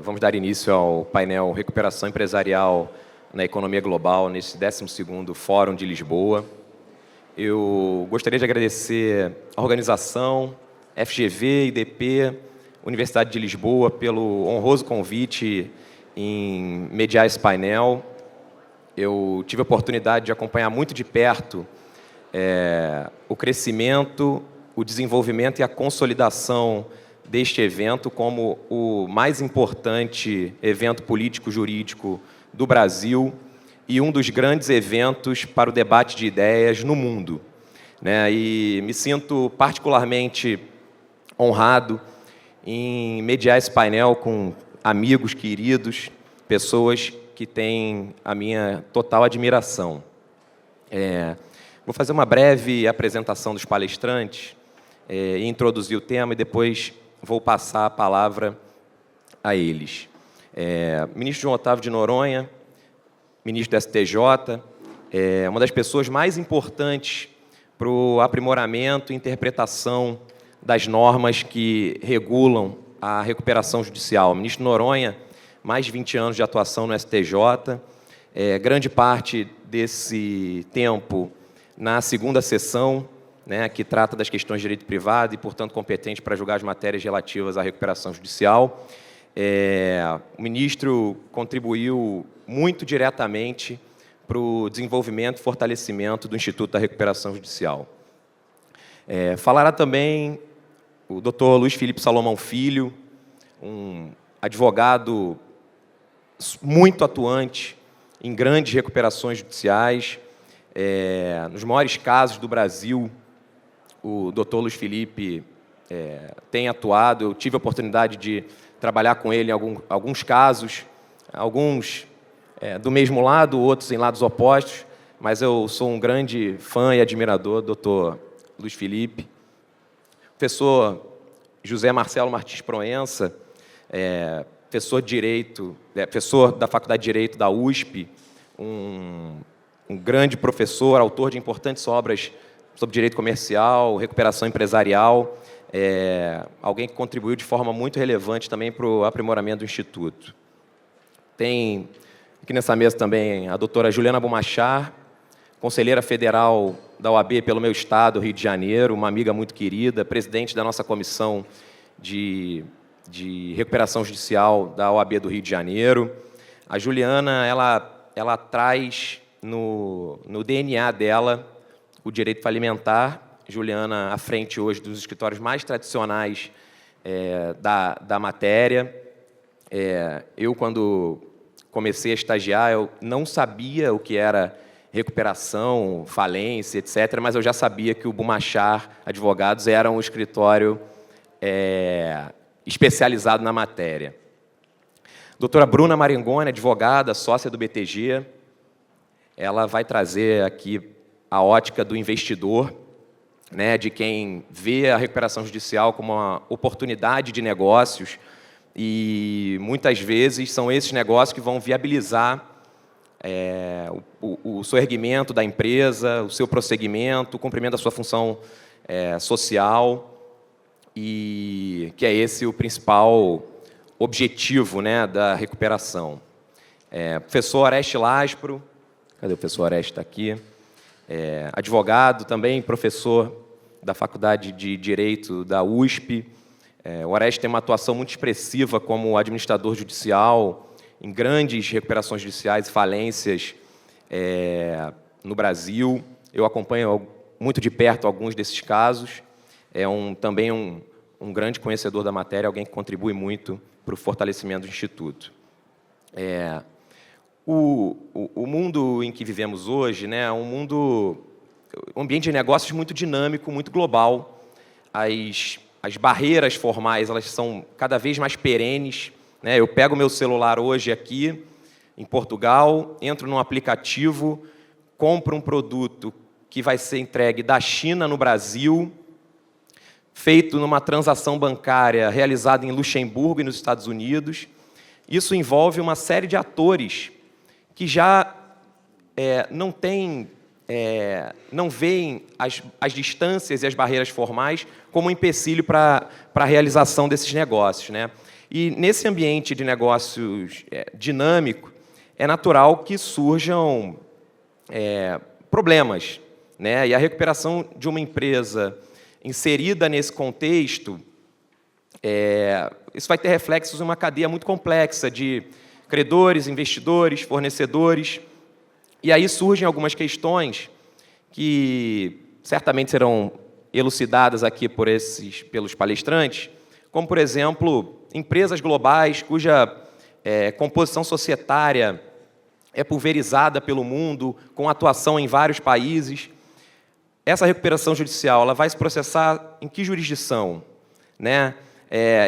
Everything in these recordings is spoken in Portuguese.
Vamos dar início ao painel Recuperação Empresarial na Economia Global, nesse 12º Fórum de Lisboa. Eu gostaria de agradecer a organização, FGV, IDP, Universidade de Lisboa, pelo honroso convite em mediar esse painel. Eu tive a oportunidade de acompanhar muito de perto o crescimento, o desenvolvimento e a consolidação deste evento como o mais importante evento político-jurídico do Brasil e um dos grandes eventos para o debate de ideias no mundo, né? E me sinto particularmente honrado em mediar esse painel com amigos queridos, pessoas que têm a minha total admiração. Vou fazer uma breve apresentação dos palestrantes, introduzir o tema e depois vou passar a palavra a eles. Ministro João Otávio de Noronha, ministro do STJ, uma das pessoas mais importantes para o aprimoramento e interpretação das normas que regulam a recuperação judicial. Ministro Noronha, mais de 20 anos de atuação no STJ, grande parte desse tempo na segunda sessão, né, que trata das questões de direito privado e, portanto, competente para julgar as matérias relativas à recuperação judicial. O ministro contribuiu muito diretamente para o desenvolvimento e fortalecimento do Instituto da Recuperação Judicial. Falará também o Dr. Luiz Felipe Salomão Filho, um advogado muito atuante em grandes recuperações judiciais. Nos maiores casos do Brasil, o Dr. Luiz Felipe tem atuado. Eu tive a oportunidade de trabalhar com ele em alguns casos, alguns do mesmo lado, outros em lados opostos, mas eu sou um grande fã e admirador do Dr. Luiz Felipe. O professor José Marcelo Martins Proença, professor de Direito, professor da Faculdade de Direito da USP, um grande professor, autor de importantes obras sobre direito comercial, recuperação empresarial, alguém que contribuiu de forma muito relevante também para o aprimoramento do Instituto. Tem aqui nessa mesa também a doutora Juliana Bumachar, conselheira federal da OAB pelo meu estado, Rio de Janeiro, uma amiga muito querida, presidente da nossa comissão de recuperação judicial da OAB do Rio de Janeiro. A Juliana, ela traz no DNA dela o direito falimentar. Juliana à frente hoje dos escritórios mais tradicionais da matéria. Eu, quando comecei a estagiar, eu não sabia o que era recuperação, falência, etc., mas eu já sabia que o Bumachar Advogados era um escritório especializado na matéria. Doutora Bruna Marengoni, advogada, sócia do BTG, ela vai trazer aqui a ótica do investidor, né, de quem vê a recuperação judicial como uma oportunidade de negócios, e muitas vezes são esses negócios que vão viabilizar o soerguimento da empresa, o seu prosseguimento, o cumprimento da sua função social, e que é esse o principal objetivo, né, da recuperação. Professor Oreste Laspro, cadê o professor Oreste? Está aqui. Advogado também, professor da Faculdade de Direito da USP. O Oreste tem uma atuação muito expressiva como administrador judicial em grandes recuperações judiciais e falências no Brasil. Eu acompanho muito de perto alguns desses casos. Também um grande conhecedor da matéria, alguém que contribui muito para o fortalecimento do Instituto. O mundo em que vivemos hoje, né, é um ambiente de negócios muito dinâmico, muito global. As barreiras formais, elas são cada vez mais perenes, né? Eu pego meu celular hoje aqui, em Portugal, entro num aplicativo, compro um produto que vai ser entregue da China no Brasil, feito numa transação bancária realizada em Luxemburgo e nos Estados Unidos. Isso envolve uma série de atores que já não veem as distâncias e as barreiras formais como um empecilho para a realização desses negócios, né? E, nesse ambiente de negócios dinâmico, é natural que surjam problemas, né? E a recuperação de uma empresa inserida nesse contexto, isso vai ter reflexos em uma cadeia muito complexa de credores, investidores, fornecedores. E aí surgem algumas questões que certamente serão elucidadas aqui pelos palestrantes, como, por exemplo, empresas globais cuja composição societária é pulverizada pelo mundo, com atuação em vários países. Essa recuperação judicial ela vai se processar em que jurisdição? Né?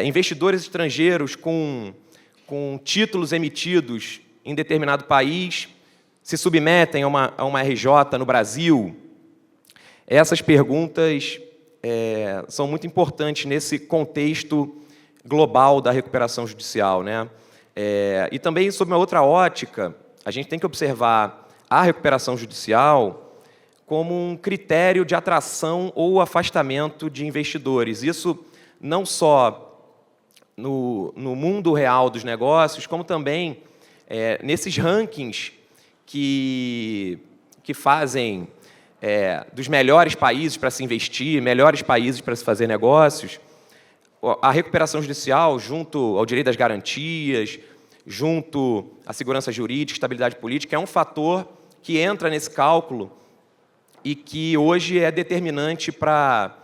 Investidores estrangeiros com títulos emitidos em determinado país se submetem a uma RJ no Brasil? Essas perguntas são muito importantes nesse contexto global da recuperação judicial, né? E também, sob uma outra ótica, a gente tem que observar a recuperação judicial como um critério de atração ou afastamento de investidores. Isso não só no mundo real dos negócios, como também nesses rankings que fazem dos melhores países para se investir, melhores países para se fazer negócios. A recuperação judicial, junto ao direito das garantias, junto à segurança jurídica, estabilidade política, é um fator que entra nesse cálculo e que hoje é determinante para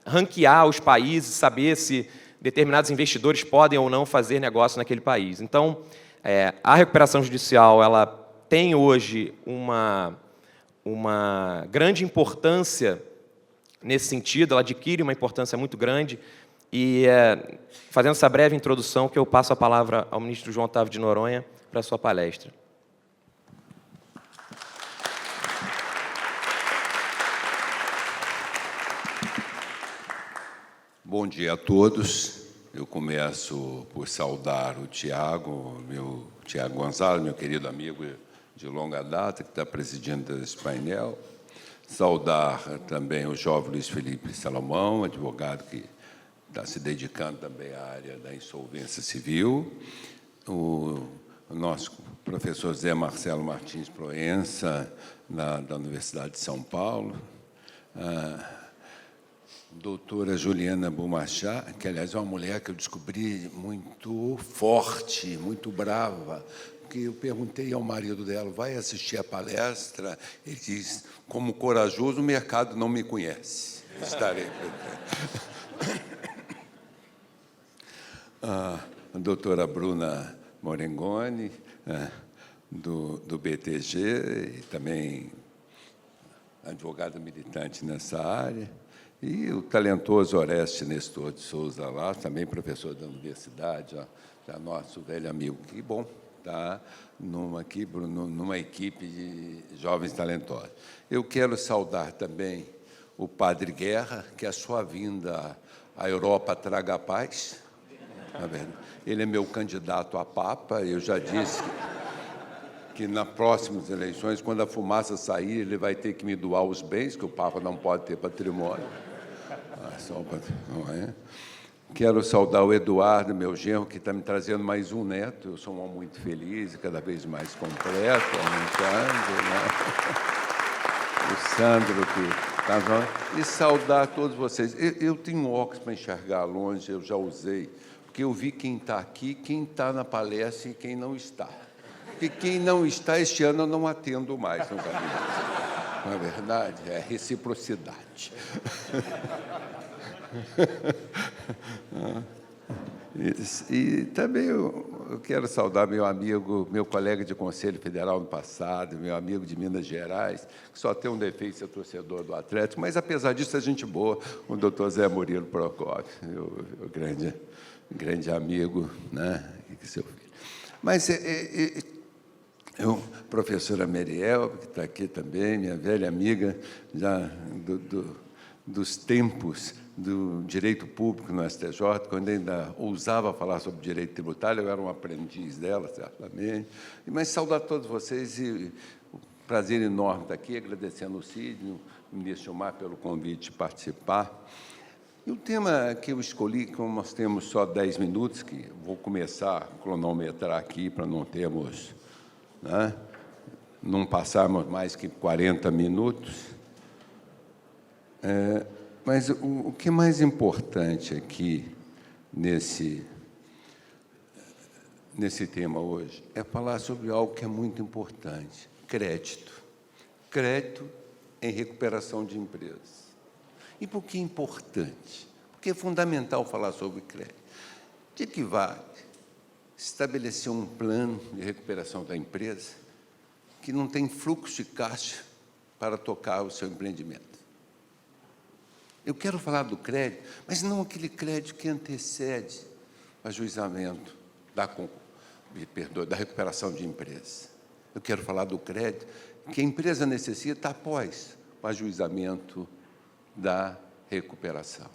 ranquear os países, saber se determinados investidores podem ou não fazer negócio naquele país. Então, a recuperação judicial ela tem hoje uma grande importância nesse sentido, ela adquire uma importância muito grande. E, fazendo essa breve introdução, que eu passo a palavra ao ministro João Otávio de Noronha para a sua palestra. Bom dia a todos. Eu começo por saudar o Tiago Gonzalez, meu querido amigo de longa data, que está presidindo esse painel. Saudar também o jovem Luiz Felipe Salomão, advogado que está se dedicando também à área da insolvência civil. O nosso professor Zé Marcelo Martins Proença, da Universidade de São Paulo. Doutora Juliana Bumachá, que, aliás, é uma mulher que eu descobri muito forte, muito brava, porque eu perguntei ao marido dela, vai assistir a palestra? Ele diz, como corajoso, o mercado não me conhece. Estarei. A doutora Bruna Morengoni, do BTG, e também advogada militante nessa área. E o talentoso Oreste Nestor de Souza lá, também professor da universidade, já nosso velho amigo. Que bom estar numa equipe de jovens talentosos. Eu quero saudar também o Padre Guerra, que a sua vinda à Europa traga a paz. Ele é meu candidato a Papa, eu já disse que nas próximas eleições, quando a fumaça sair, ele vai ter que me doar os bens, que o Papa não pode ter patrimônio. Não é? Quero saudar o Eduardo, meu genro, que está me trazendo mais um neto. Eu sou um homem muito feliz e cada vez mais completo, aumentando, né? O Sandro, que está... E saudar todos vocês. Eu tenho óculos para enxergar longe, eu já usei, porque eu vi quem está aqui, quem está na palestra e quem não está. Porque quem não está, este ano eu não atendo mais no gabinete. Não é verdade? É reciprocidade. E também eu quero saudar meu amigo, meu colega de Conselho Federal no passado, meu amigo de Minas Gerais, que só tem um defeito de ser torcedor do Atlético, mas, apesar disso, é gente boa, o doutor Zé Murilo Procópio, o grande amigo, né? Seu filho. Mas professora Meriel, que está aqui também, minha velha amiga, já dos tempos do direito público no STJ, quando ainda ousava falar sobre direito tributário, eu era um aprendiz dela, certamente. Mas saudar a todos vocês e um prazer enorme estar aqui, agradecendo o Cid, o ministro Gilmar, pelo convite de participar. E o tema que eu escolhi, como nós temos só 10 minutos, que vou começar a cronometrar aqui para não termos, né, não passarmos mais que 40 minutos. Mas o que é mais importante aqui nesse tema hoje é falar sobre algo que é muito importante: crédito. Crédito em recuperação de empresas. E por que é importante? Porque é fundamental falar sobre crédito. De que vale estabelecer um plano de recuperação da empresa que não tem fluxo de caixa para tocar o seu empreendimento? Eu quero falar do crédito, mas não aquele crédito que antecede o ajuizamento da recuperação de empresa. Eu quero falar do crédito que a empresa necessita após o ajuizamento da recuperação.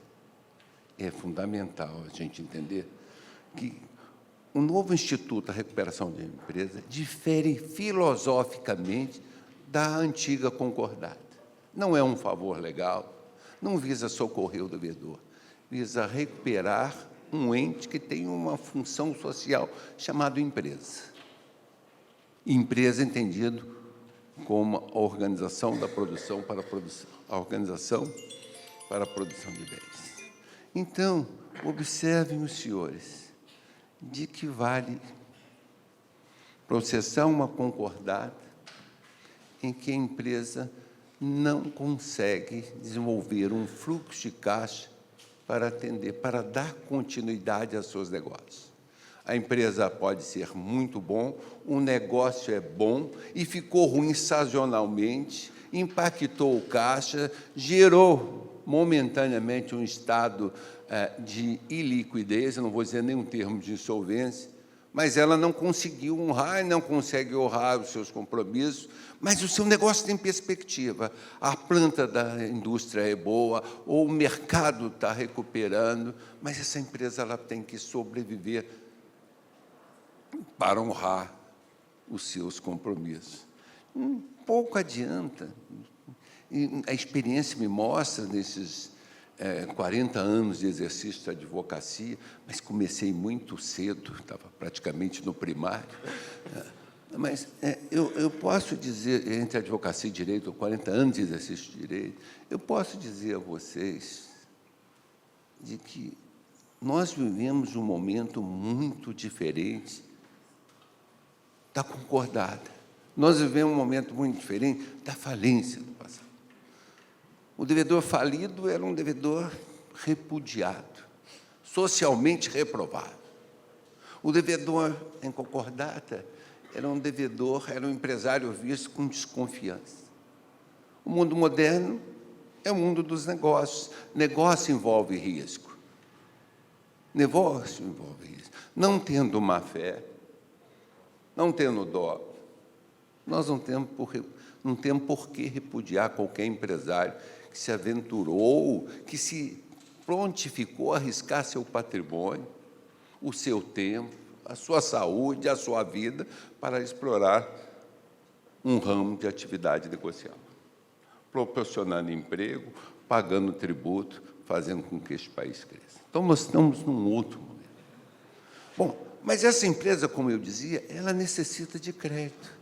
É fundamental a gente entender que o novo Instituto da Recuperação de Empresa difere filosoficamente da antiga concordata. Não é um favor legal, não visa socorrer o devedor, visa recuperar um ente que tem uma função social chamada empresa. Empresa entendido como a organização da produção para a produção, a organização para a produção de bens. Então, observem os senhores, de que vale processar uma concordata em que a empresa não consegue desenvolver um fluxo de caixa para atender, para dar continuidade aos seus negócios. A empresa pode ser muito bom, o negócio é bom e ficou ruim sazonalmente, impactou o caixa, gerou momentaneamente um estado de iliquidez, eu não vou dizer nenhum termo de insolvência, mas ela não conseguiu honrar e não consegue honrar os seus compromissos, mas o seu negócio tem perspectiva. A planta da indústria é boa, ou o mercado está recuperando, mas essa empresa ela tem que sobreviver para honrar os seus compromissos. Pouco adianta. E a experiência me mostra, nesses 40 anos de exercício da advocacia, mas comecei muito cedo, estava praticamente no primário, mas eu posso dizer, entre advocacia e direito, 40 anos de exercício de direito, eu posso dizer a vocês de que nós vivemos um momento muito diferente da concordata. Nós vivemos um momento muito diferente da falência do passado. O devedor falido era um devedor repudiado, socialmente reprovado. O devedor em concordata era um devedor, era um empresário visto com desconfiança. O mundo moderno é o mundo dos negócios. Negócio envolve risco. Negócio envolve risco. Não tendo má fé, não tendo dó, nós não temos por que repudiar qualquer empresário que se aventurou, que se prontificou a arriscar seu patrimônio, o seu tempo, a sua saúde, a sua vida, para explorar um ramo de atividade negocial, proporcionando emprego, pagando tributo, fazendo com que este país cresça. Então, nós estamos num outro momento. Bom, mas essa empresa, como eu dizia, ela necessita de crédito.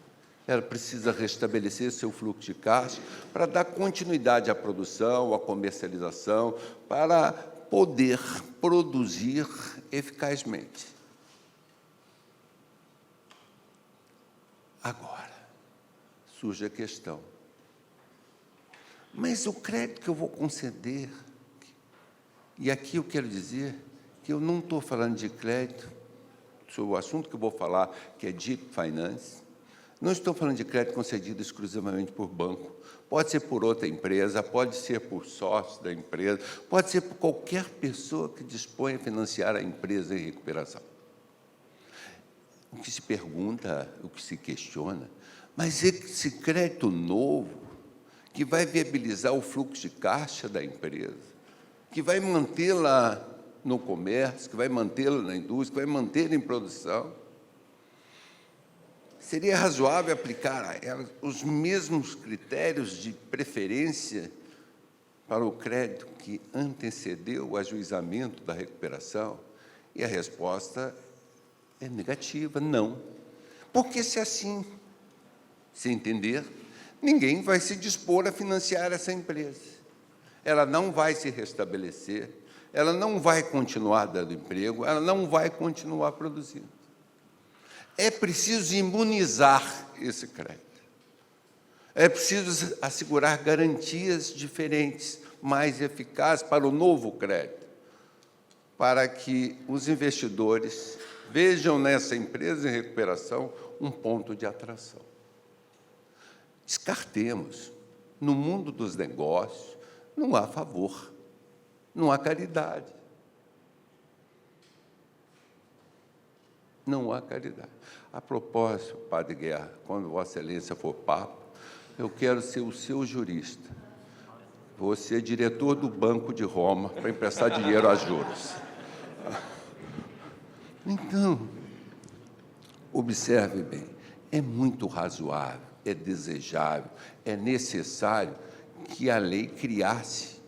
Ela precisa restabelecer seu fluxo de caixa para dar continuidade à produção, à comercialização, para poder produzir eficazmente. Agora, surge a questão. Mas o crédito que eu vou conceder, e aqui eu quero dizer que eu não estou falando de crédito, sobre o assunto que eu vou falar, que é Deep Finance, não estou falando de crédito concedido exclusivamente por banco. Pode ser por outra empresa, pode ser por sócio da empresa, pode ser por qualquer pessoa que disponha a financiar a empresa em recuperação. O que se pergunta, o que se questiona, mas esse crédito novo, que vai viabilizar o fluxo de caixa da empresa, que vai mantê-la no comércio, que vai mantê-la na indústria, que vai mantê-la em produção, seria razoável aplicar a ela os mesmos critérios de preferência para o crédito que antecedeu o ajuizamento da recuperação? E a resposta é negativa, não. Porque se assim se entender, ninguém vai se dispor a financiar essa empresa. Ela não vai se restabelecer, ela não vai continuar dando emprego, ela não vai continuar produzindo. É preciso imunizar esse crédito. É preciso assegurar garantias diferentes, mais eficazes para o novo crédito, para que os investidores vejam nessa empresa em recuperação um ponto de atração. Descartemos. No mundo dos negócios, não há favor, não há caridade. Não há caridade. A propósito, Padre Guerra, quando Vossa Excelência for Papa, eu quero ser o seu jurista. Vou ser diretor do Banco de Roma para emprestar dinheiro a juros. Então, observe bem, é muito razoável, é desejável, é necessário que a lei criasse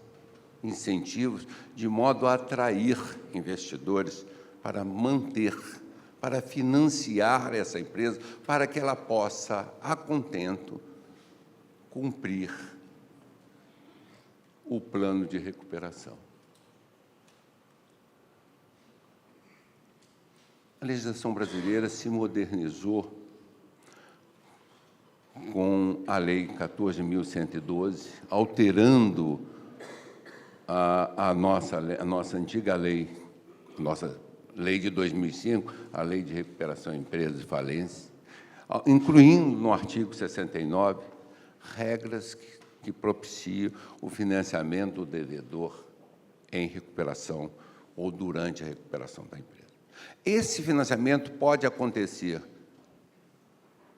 incentivos de modo a atrair investidores para manter, para financiar essa empresa, para que ela possa, a contento, cumprir o plano de recuperação. A legislação brasileira se modernizou com a Lei 14.112, alterando a nossa antiga lei, nossa lei de 2005, a Lei de Recuperação de Empresas e Falência, incluindo no artigo 69 regras que propiciam o financiamento do devedor em recuperação ou durante a recuperação da empresa. Esse financiamento pode acontecer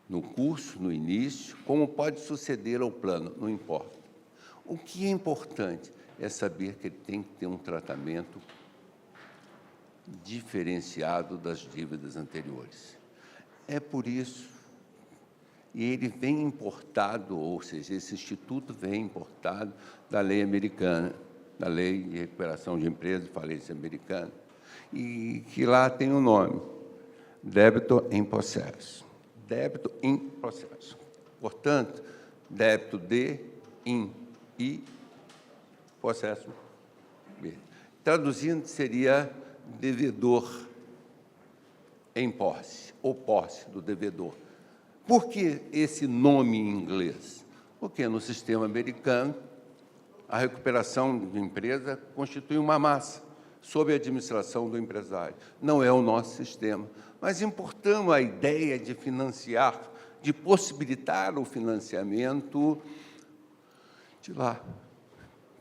no curso, no início, como pode suceder ao plano, não importa. O que é importante é saber que ele tem que ter um tratamento diferenciado das dívidas anteriores. É por isso, e ele vem importado, ou seja, esse instituto vem importado da lei americana, da Lei de Recuperação de Empresas e Falência americana, e que lá tem o nome, débito em processo. Débito em processo. Portanto, débito de, in, e, processo B. Traduzindo, seria devedor em posse, ou posse do devedor. Por que esse nome em inglês? Porque no sistema americano, a recuperação de empresa constitui uma massa sob a administração do empresário. Não é o nosso sistema. Mas importamos a ideia de financiar, de possibilitar o financiamento de lá.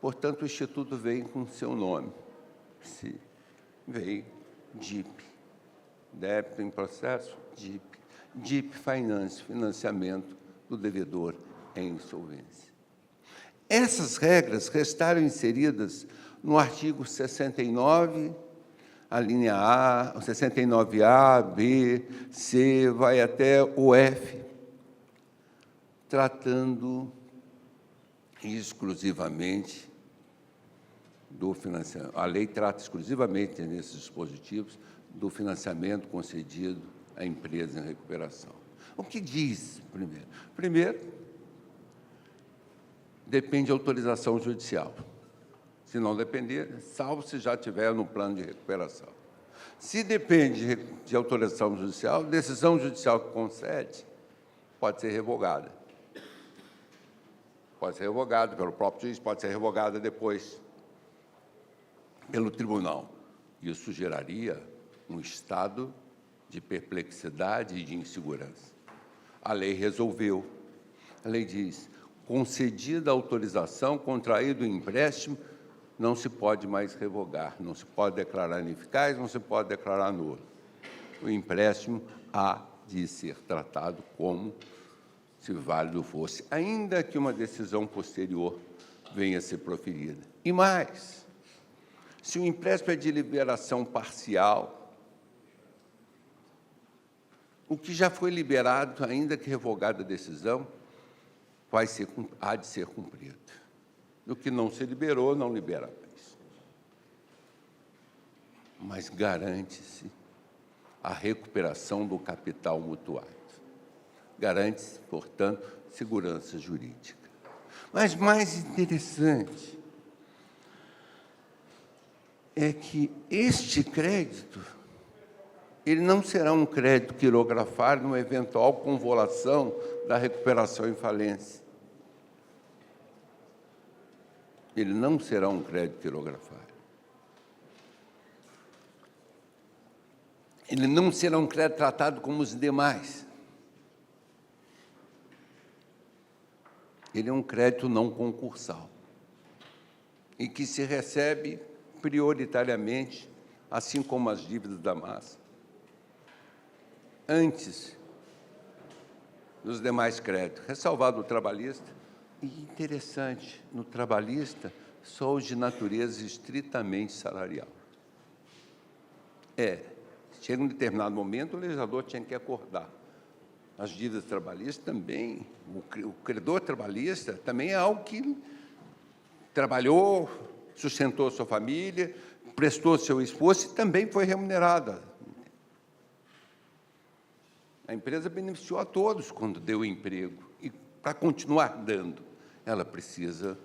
Portanto, o Instituto vem com seu nome. Veio DIP, débito em processo, DIP. DIP Finance, financiamento do devedor em insolvência. Essas regras restaram inseridas no artigo 69, a linha A, 69A, B, C, vai até o F, tratando exclusivamente do financiamento. A lei trata exclusivamente, nesses dispositivos, do financiamento concedido à empresa em recuperação. O que diz, primeiro? Primeiro, depende de autorização judicial. Se não depender, salvo se já tiver no plano de recuperação. Se depende de autorização judicial, decisão judicial que concede pode ser revogada. Pode ser revogada pelo próprio juiz, pode ser revogada depois pelo tribunal. Isso geraria um estado de perplexidade e de insegurança. A lei resolveu. A lei diz, concedida a autorização, contraído o empréstimo, não se pode mais revogar, não se pode declarar ineficaz, não se pode declarar nulo. O empréstimo há de ser tratado como se válido fosse, ainda que uma decisão posterior venha a ser proferida. E mais, se o empréstimo é de liberação parcial, o que já foi liberado, ainda que revogada a decisão, há de ser cumprido. Do que não se liberou, não libera mais. Mas garante-se a recuperação do capital mutuado. Garante-se, portanto, segurança jurídica. Mas mais interessante é que este crédito ele não será um crédito quirografário numa eventual convolução da recuperação em falência. Ele não será um crédito quirografário. Ele não será um crédito tratado como os demais. Ele é um crédito não concursal e que se recebe prioritariamente, assim como as dívidas da massa, antes dos demais créditos, ressalvado o trabalhista. E interessante, no trabalhista, só os de natureza estritamente salarial. Chega um determinado momento, o legislador tinha que acordar. As dívidas trabalhistas também, o credor trabalhista também é algo que trabalhou, sustentou sua família, prestou seu esforço e também foi remunerada. A empresa beneficiou a todos quando deu emprego. E, para continuar dando, ela precisa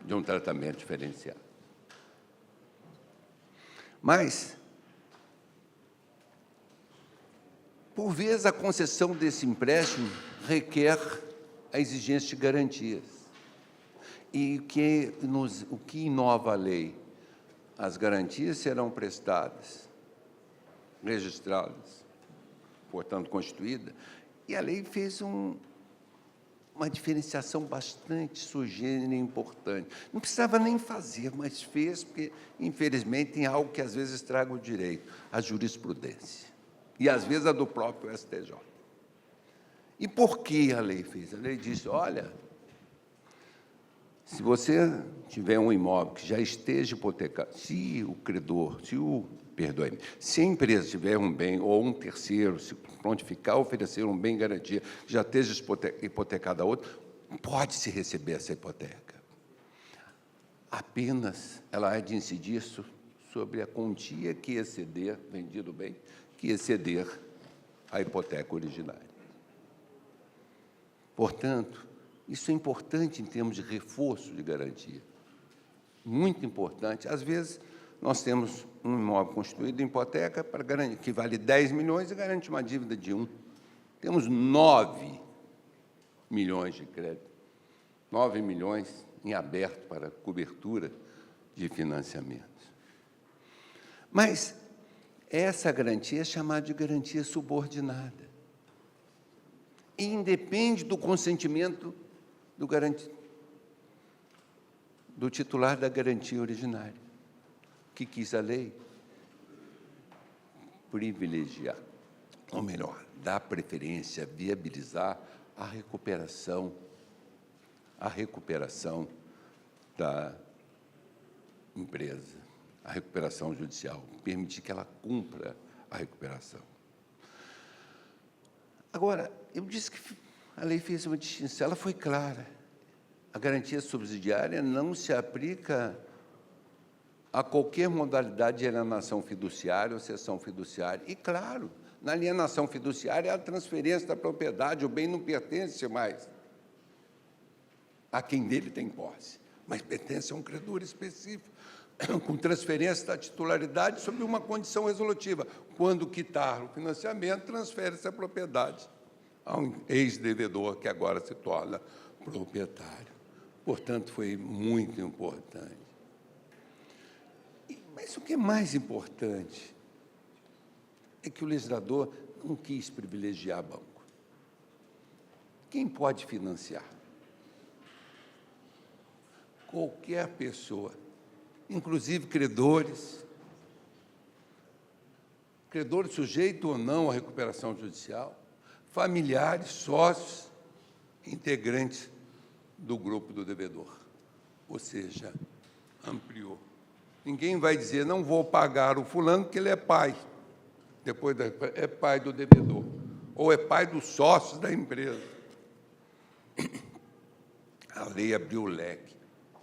de um tratamento diferenciado. Mas, por vezes, a concessão desse empréstimo requer a exigência de garantias. E o que inova a lei? As garantias serão prestadas, registradas, portanto, constituída, e a lei fez uma diferenciação bastante sui generis e importante. Não precisava nem fazer, mas fez, porque, infelizmente, tem algo que, às vezes, estraga o direito, a jurisprudência, e, às vezes, a do próprio STJ. E por que a lei fez? A lei disse, olha, se você tiver um imóvel que já esteja hipotecado, se a empresa tiver um bem, ou um terceiro, se prontificar, oferecer um bem garantia, que já esteja hipotecado a outro, pode-se receber essa hipoteca. Apenas ela há de incidir sobre a quantia que exceder, vendido bem, que exceder a hipoteca originária. Portanto, isso é importante em termos de reforço de garantia. Muito importante. Às vezes, nós temos um imóvel constituído em hipoteca para garantir, que vale 10 milhões e garante uma dívida de 1. Temos 9 milhões de crédito, 9 milhões em aberto para cobertura de financiamentos. Mas essa garantia é chamada de garantia subordinada. E independe do consentimento do titular da garantia originária. O que quis a lei? Privilegiar, ou melhor, dar preferência, viabilizar a recuperação da empresa, a recuperação judicial, permitir que ela cumpra a recuperação. Agora, eu disse que a lei fez uma distinção, ela foi clara. A garantia subsidiária não se aplica a qualquer modalidade de alienação fiduciária ou cessão fiduciária. E, claro, na alienação fiduciária, a transferência da propriedade, o bem não pertence mais a quem dele tem posse, mas pertence a um credor específico, com transferência da titularidade sob uma condição resolutiva. Quando quitar o financiamento, transfere-se a propriedade a um ex-devedor, que agora se torna proprietário. Portanto, foi muito importante. Mas o que é mais importante é que o legislador não quis privilegiar banco. Quem pode financiar? Qualquer pessoa, inclusive credores sujeitos ou não à recuperação judicial, familiares, sócios, integrantes do grupo do devedor. Ou seja, ampliou. Ninguém vai dizer, não vou pagar o fulano porque ele é pai. Depois é pai do devedor. Ou é pai dos sócios da empresa. A lei abriu o leque.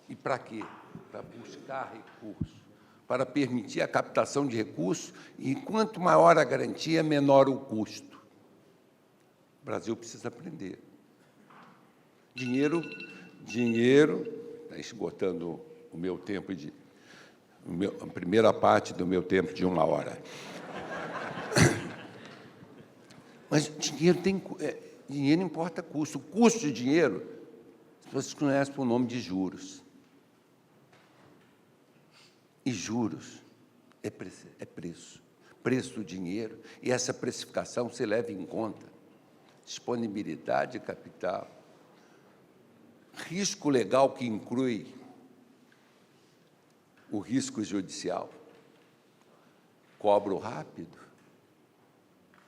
E para quê? Para buscar recursos, para permitir a captação de recursos, e quanto maior a garantia, menor o custo. O Brasil precisa aprender. Dinheiro, está esgotando o meu tempo a primeira parte do meu tempo de 1 hora. Mas dinheiro importa custo. O custo de dinheiro, vocês conhecem por nome de juros. E juros é preço. Preço do dinheiro. E essa precificação se leva em conta disponibilidade de capital, risco legal que inclui o risco judicial, cobro rápido,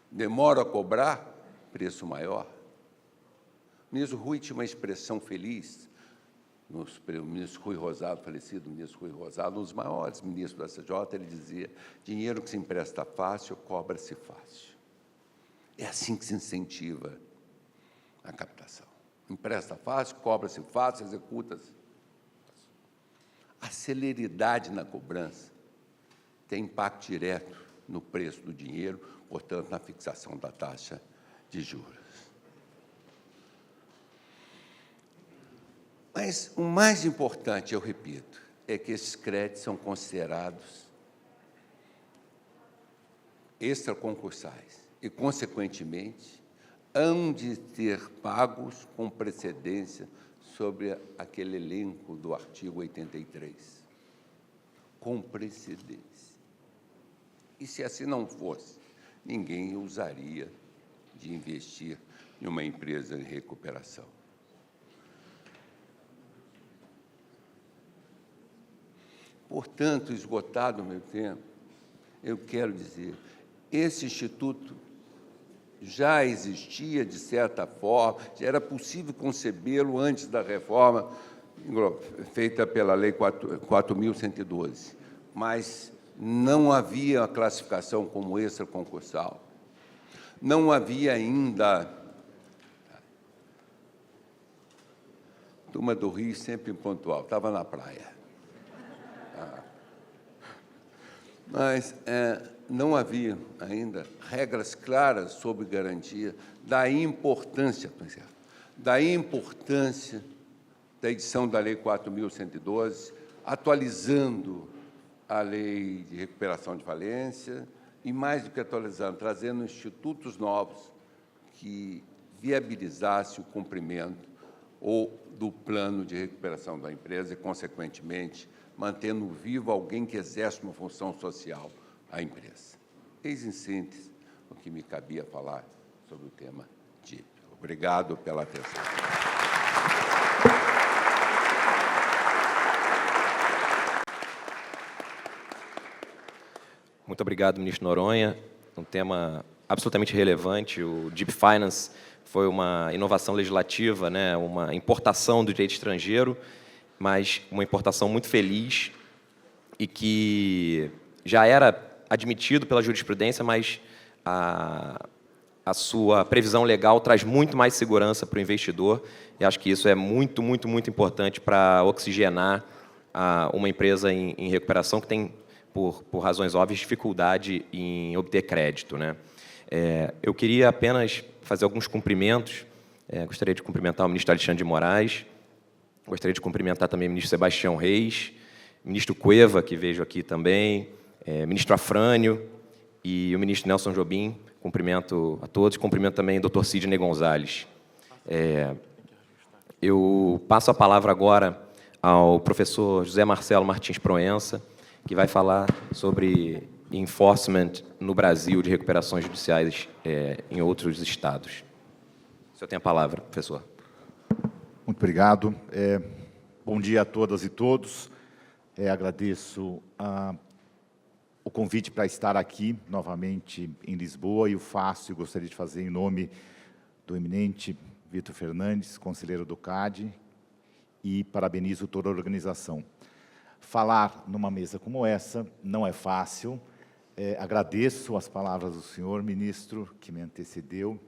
demoro a cobrar, preço maior. O ministro Rui tinha uma expressão feliz, o ministro Rui Rosado, falecido ministro Rui Rosado, um dos maiores ministros da CJ, ele dizia: dinheiro que se empresta fácil, cobra-se fácil. É assim que se incentiva a captação. Empresta fácil, cobra-se fácil, executa-se. A celeridade na cobrança tem impacto direto no preço do dinheiro, portanto, na fixação da taxa de juros. Mas o mais importante, eu repito, é que esses créditos são considerados extraconcursais e, consequentemente, hão de ser pagos com precedência sobre aquele elenco do artigo 83, com precedência. E, se assim não fosse, ninguém ousaria de investir em uma empresa em recuperação. Portanto, esgotado o meu tempo, eu quero dizer, esse instituto já existia, de certa forma, já era possível concebê-lo antes da reforma feita pela Lei 4.112, mas não havia a classificação como extraconcursal, não havia ainda... Turma do Rio sempre pontual, estava na praia. Mas não havia ainda regras claras sobre garantia, daí a importância da edição da Lei 4.112, atualizando a Lei de Recuperação de Falência e, mais do que atualizando, trazendo institutos novos que viabilizassem o cumprimento do plano de recuperação da empresa e, consequentemente, mantendo vivo alguém que exerce uma função social à empresa. Eis, em síntese, o que me cabia falar sobre o tema DIP. Obrigado pela atenção. Muito obrigado, ministro Noronha. Um tema absolutamente relevante. O Deep Finance foi uma inovação legislativa, né, uma importação do direito estrangeiro, mas uma importação muito feliz e que já era admitido pela jurisprudência, mas a sua previsão legal traz muito mais segurança para o investidor, e acho que isso é muito, muito, muito importante para oxigenar uma empresa em recuperação que tem, por razões óbvias, dificuldade em obter crédito, né? Eu queria apenas fazer alguns cumprimentos. Gostaria de cumprimentar o ministro Alexandre de Moraes, gostaria de cumprimentar também o ministro Sebastião Reis, ministro Cueva, que vejo aqui também, ministro Afrânio e o ministro Nelson Jobim. Cumprimento a todos, cumprimento também o Dr. Sidney Gonzalez. Eu passo a palavra agora ao professor José Marcelo Martins Proença, que vai falar sobre enforcement no Brasil de recuperações judiciais em outros estados. O senhor tem a palavra, professor. Muito obrigado. Bom dia a todas e todos. Agradeço o convite para estar aqui novamente em Lisboa, e o faço e gostaria de fazer em nome do eminente Vitor Fernandes, conselheiro do CAD, e parabenizo toda a organização. Falar numa mesa como essa não é fácil. Agradeço as palavras do senhor ministro, que me antecedeu.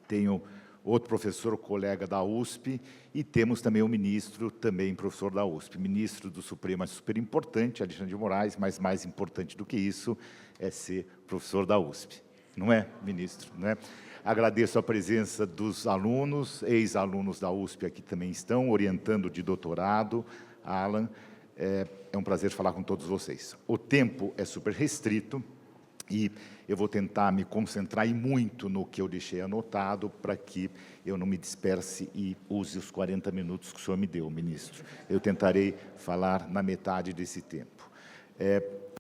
Tenho outro professor, colega da USP, e temos também o ministro, também professor da USP. Ministro do Supremo é super importante, Alexandre de Moraes, mas mais importante do que isso é ser professor da USP. Não é, ministro? Não é? Agradeço a presença dos alunos, ex-alunos da USP aqui também estão, orientando de doutorado, Alan. É um prazer falar com todos vocês. O tempo é super restrito e eu vou tentar me concentrar muito no que eu deixei anotado para que eu não me disperse e use os 40 minutos que o senhor me deu, ministro. Eu tentarei falar na metade desse tempo.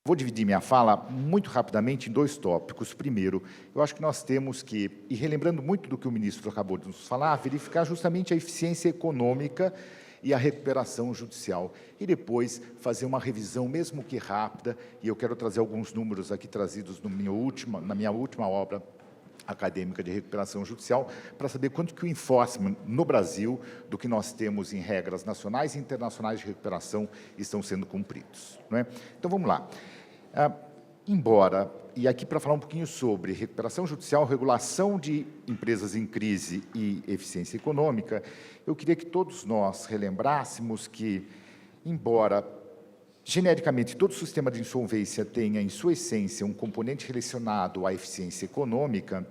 Vou dividir minha fala muito rapidamente em dois tópicos. Primeiro, eu acho que nós temos que, e relembrando muito do que o ministro acabou de nos falar, verificar justamente a eficiência econômica e a recuperação judicial. E depois fazer uma revisão, mesmo que rápida, e eu quero trazer alguns números aqui trazidos na minha última obra acadêmica de recuperação judicial, para saber quanto que o enforcement no Brasil, do que nós temos em regras nacionais e internacionais de recuperação, estão sendo cumpridos. Não é? Então, vamos lá. E aqui para falar um pouquinho sobre recuperação judicial, regulação de empresas em crise e eficiência econômica, eu queria que todos nós relembrássemos que, embora genericamente todo sistema de insolvência tenha em sua essência um componente relacionado à eficiência econômica,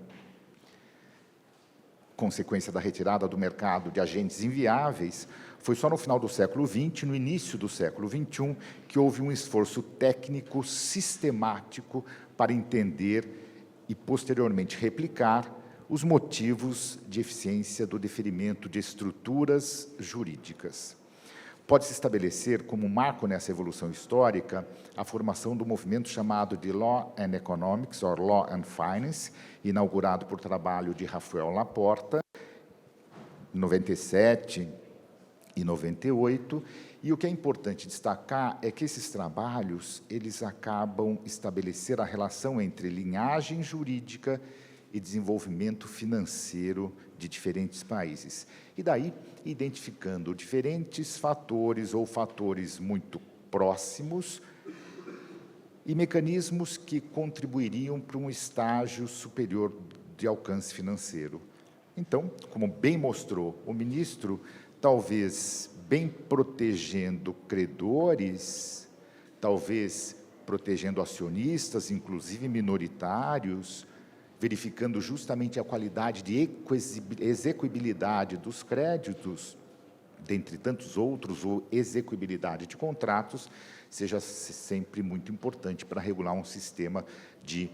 consequência da retirada do mercado de agentes inviáveis, foi só no final do século XX, no início do século XXI, que houve um esforço técnico sistemático para entender e, posteriormente, replicar os motivos de eficiência do deferimento de estruturas jurídicas. Pode-se estabelecer como marco nessa evolução histórica a formação do movimento chamado de Law and Economics, ou Law and Finance, inaugurado por trabalho de Rafael Laporta, em 97 e 98, e o que é importante destacar é que esses trabalhos, eles acabam estabelecer a relação entre linhagem jurídica e desenvolvimento financeiro de diferentes países. E daí, identificando diferentes fatores ou fatores muito próximos e mecanismos que contribuiriam para um estágio superior de alcance financeiro. Então, como bem mostrou o ministro, talvez bem protegendo credores, talvez protegendo acionistas, inclusive minoritários, verificando justamente a qualidade de execuibilidade dos créditos, dentre tantos outros, ou execuibilidade de contratos, seja sempre muito importante para regular um sistema de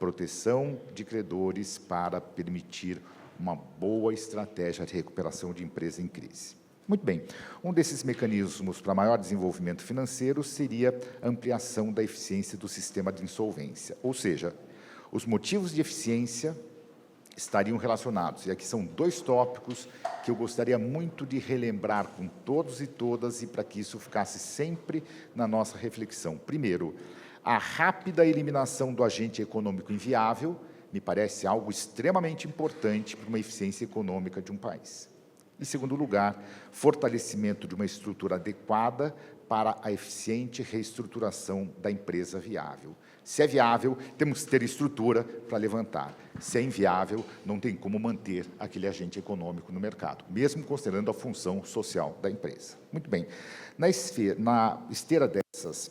proteção de credores para permitir uma boa estratégia de recuperação de empresa em crise. Muito bem, um desses mecanismos para maior desenvolvimento financeiro seria a ampliação da eficiência do sistema de insolvência, ou seja, os motivos de eficiência estariam relacionados. E aqui são dois tópicos que eu gostaria muito de relembrar com todos e todas, e para que isso ficasse sempre na nossa reflexão. Primeiro, a rápida eliminação do agente econômico inviável me parece algo extremamente importante para uma eficiência econômica de um país. Em segundo lugar, fortalecimento de uma estrutura adequada para a eficiente reestruturação da empresa viável. Se é viável, temos que ter estrutura para levantar. Se é inviável, não tem como manter aquele agente econômico no mercado, mesmo considerando a função social da empresa. Muito bem. Na esteira dessas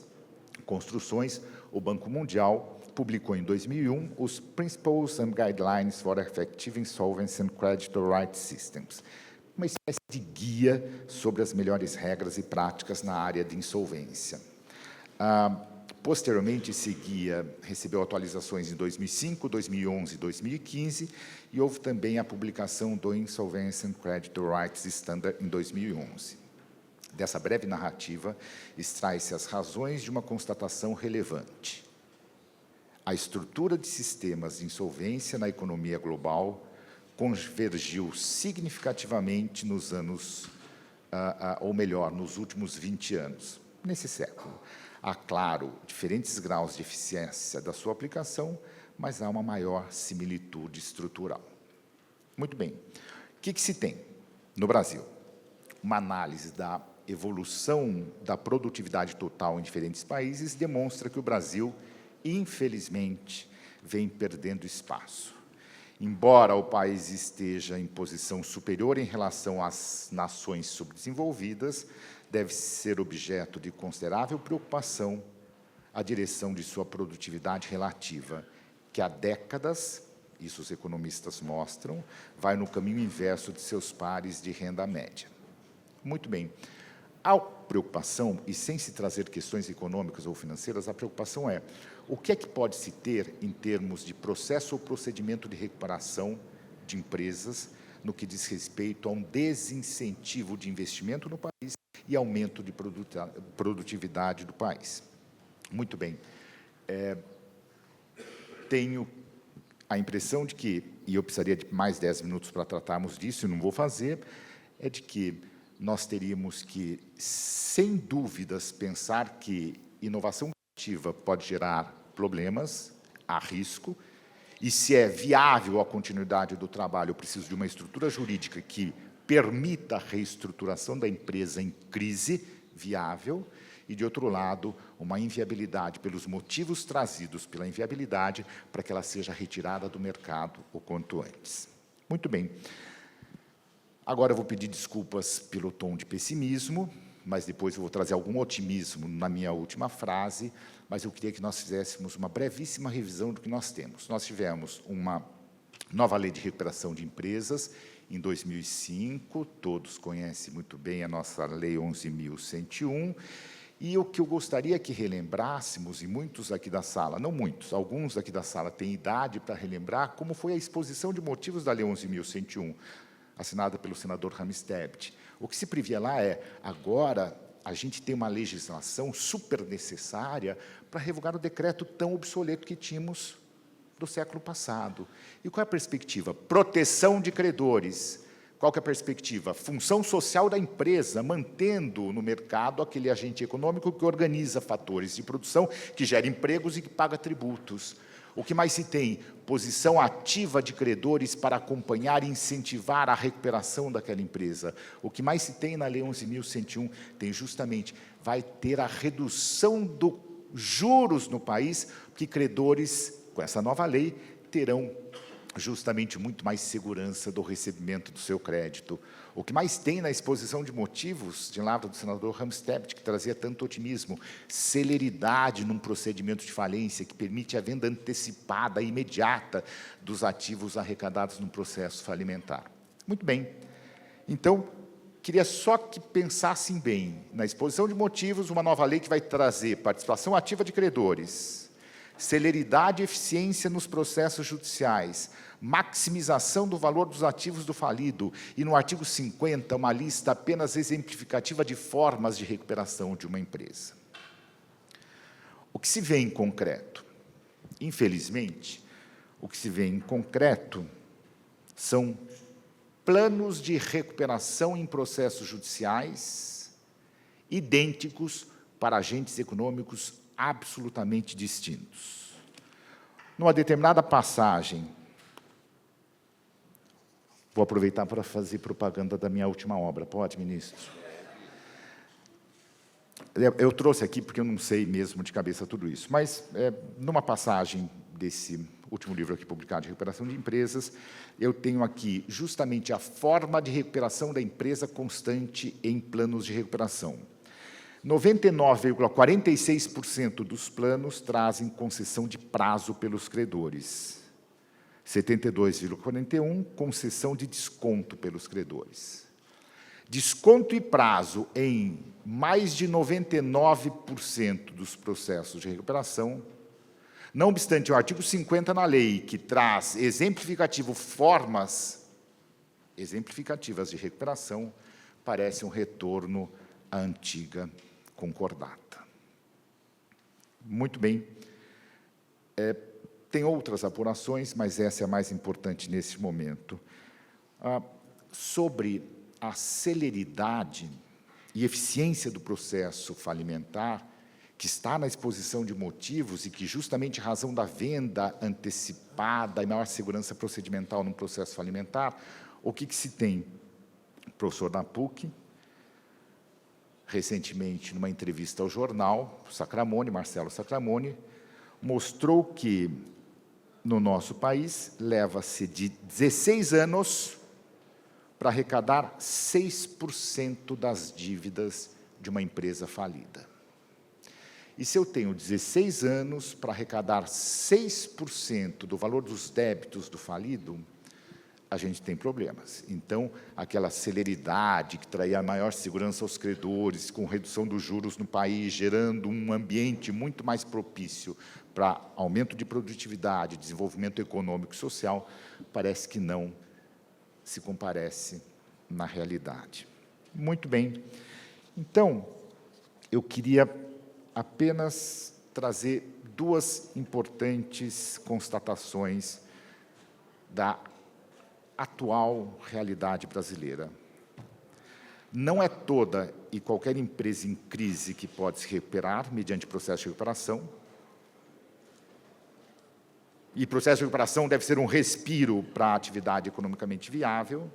construções, o Banco Mundial publicou em 2001 os Principles and Guidelines for Effective Insolvency and Creditor Rights Systems, uma espécie de guia sobre as melhores regras e práticas na área de insolvência. Posteriormente, esse guia recebeu atualizações em 2005, 2011 e 2015, e houve também a publicação do Insolvency and Creditor Rights Standard em 2011. Dessa breve narrativa, extrai-se as razões de uma constatação relevante. A estrutura de sistemas de insolvência na economia global convergiu significativamente nos anos, ou melhor, nos últimos 20 anos, nesse século. Há, claro, diferentes graus de eficiência da sua aplicação, mas há uma maior similitude estrutural. Muito bem. O que se tem no Brasil? Uma análise da evolução da produtividade total em diferentes países demonstra que o Brasil, infelizmente, vem perdendo espaço. Embora o país esteja em posição superior em relação às nações subdesenvolvidas, deve ser objeto de considerável preocupação a direção de sua produtividade relativa, que há décadas, isso os economistas mostram, vai no caminho inverso de seus pares de renda média. Muito bem. A preocupação, e sem se trazer questões econômicas ou financeiras, a preocupação é o que é que pode se ter em termos de processo ou procedimento de recuperação de empresas no que diz respeito a um desincentivo de investimento no país e aumento de produtividade do país. Muito bem. Tenho a impressão de que, e eu precisaria de mais 10 minutos para tratarmos disso, e não vou fazer, é de que nós teríamos que, sem dúvidas, pensar que inovação criativa pode gerar problemas, há risco, e se é viável a continuidade do trabalho, eu preciso de uma estrutura jurídica que permita a reestruturação da empresa em crise viável, e, de outro lado, uma inviabilidade pelos motivos trazidos pela inviabilidade para que ela seja retirada do mercado o quanto antes. Muito bem. Agora eu vou pedir desculpas pelo tom de pessimismo, mas depois eu vou trazer algum otimismo na minha última frase, mas eu queria que nós fizéssemos uma brevíssima revisão do que nós temos. Nós tivemos uma nova lei de recuperação de empresas em 2005, todos conhecem muito bem a nossa Lei 11.101, e o que eu gostaria que relembrássemos, e muitos aqui da sala, não muitos, alguns aqui da sala têm idade para relembrar, como foi a exposição de motivos da Lei 11.101, assinada pelo senador Ramstad. O que se previa lá é, agora, a gente tem uma legislação super necessária para revogar o decreto tão obsoleto que tínhamos do século passado. E qual é a perspectiva? Proteção de credores. Qual que é a perspectiva? Função social da empresa, mantendo no mercado aquele agente econômico que organiza fatores de produção, que gera empregos e que paga tributos. O que mais se tem? Posição ativa de credores para acompanhar e incentivar a recuperação daquela empresa. O que mais se tem na Lei 11.101 tem justamente, vai ter a redução dos juros no país, porque credores, com essa nova lei, terão justamente muito mais segurança do recebimento do seu crédito. O que mais tem na exposição de motivos, de lado do senador Ramstad, que trazia tanto otimismo, celeridade num procedimento de falência que permite a venda antecipada, imediata, dos ativos arrecadados num processo falimentar. Muito bem. Então, queria só que pensassem bem, na exposição de motivos, uma nova lei que vai trazer participação ativa de credores, celeridade e eficiência nos processos judiciais, maximização do valor dos ativos do falido, e no artigo 50, uma lista apenas exemplificativa de formas de recuperação de uma empresa. O que se vê em concreto? Infelizmente, o que se vê em concreto são planos de recuperação em processos judiciais idênticos para agentes econômicos absolutamente distintos. Numa determinada passagem, vou aproveitar para fazer propaganda da minha última obra. Pode, ministro? Eu trouxe aqui porque eu não sei mesmo de cabeça tudo isso, mas numa passagem desse último livro aqui publicado de recuperação de empresas, eu tenho aqui justamente a forma de recuperação da empresa constante em planos de recuperação. 99,46% dos planos trazem concessão de prazo pelos credores. 72,41% concessão de desconto pelos credores. Desconto e prazo em mais de 99% dos processos de recuperação. Não obstante, o artigo 50 na lei, que traz exemplificativo formas exemplificativas de recuperação, parece um retorno à antiga concordata. Muito bem. Tem outras apurações, mas essa é a mais importante nesse momento. Sobre a celeridade e eficiência do processo falimentar, que está na exposição de motivos e que, justamente em razão da venda antecipada e maior segurança procedimental no processo falimentar, o que se tem? O professor da PUC, recentemente, numa entrevista ao jornal, Sacramone, Marcelo Sacramone, mostrou que, no nosso país, leva-se de 16 anos para arrecadar 6% das dívidas de uma empresa falida. E se eu tenho 16 anos para arrecadar 6% do valor dos débitos do falido, a gente tem problemas. Então, aquela celeridade que traía maior segurança aos credores, com redução dos juros no país, gerando um ambiente muito mais propício para aumento de produtividade, desenvolvimento econômico e social, parece que não se comparece na realidade. Muito bem. Então, eu queria apenas trazer duas importantes constatações da atual realidade brasileira. Não é toda e qualquer empresa em crise que pode se recuperar mediante processo de recuperação. E processo de recuperação deve ser um respiro para a atividade economicamente viável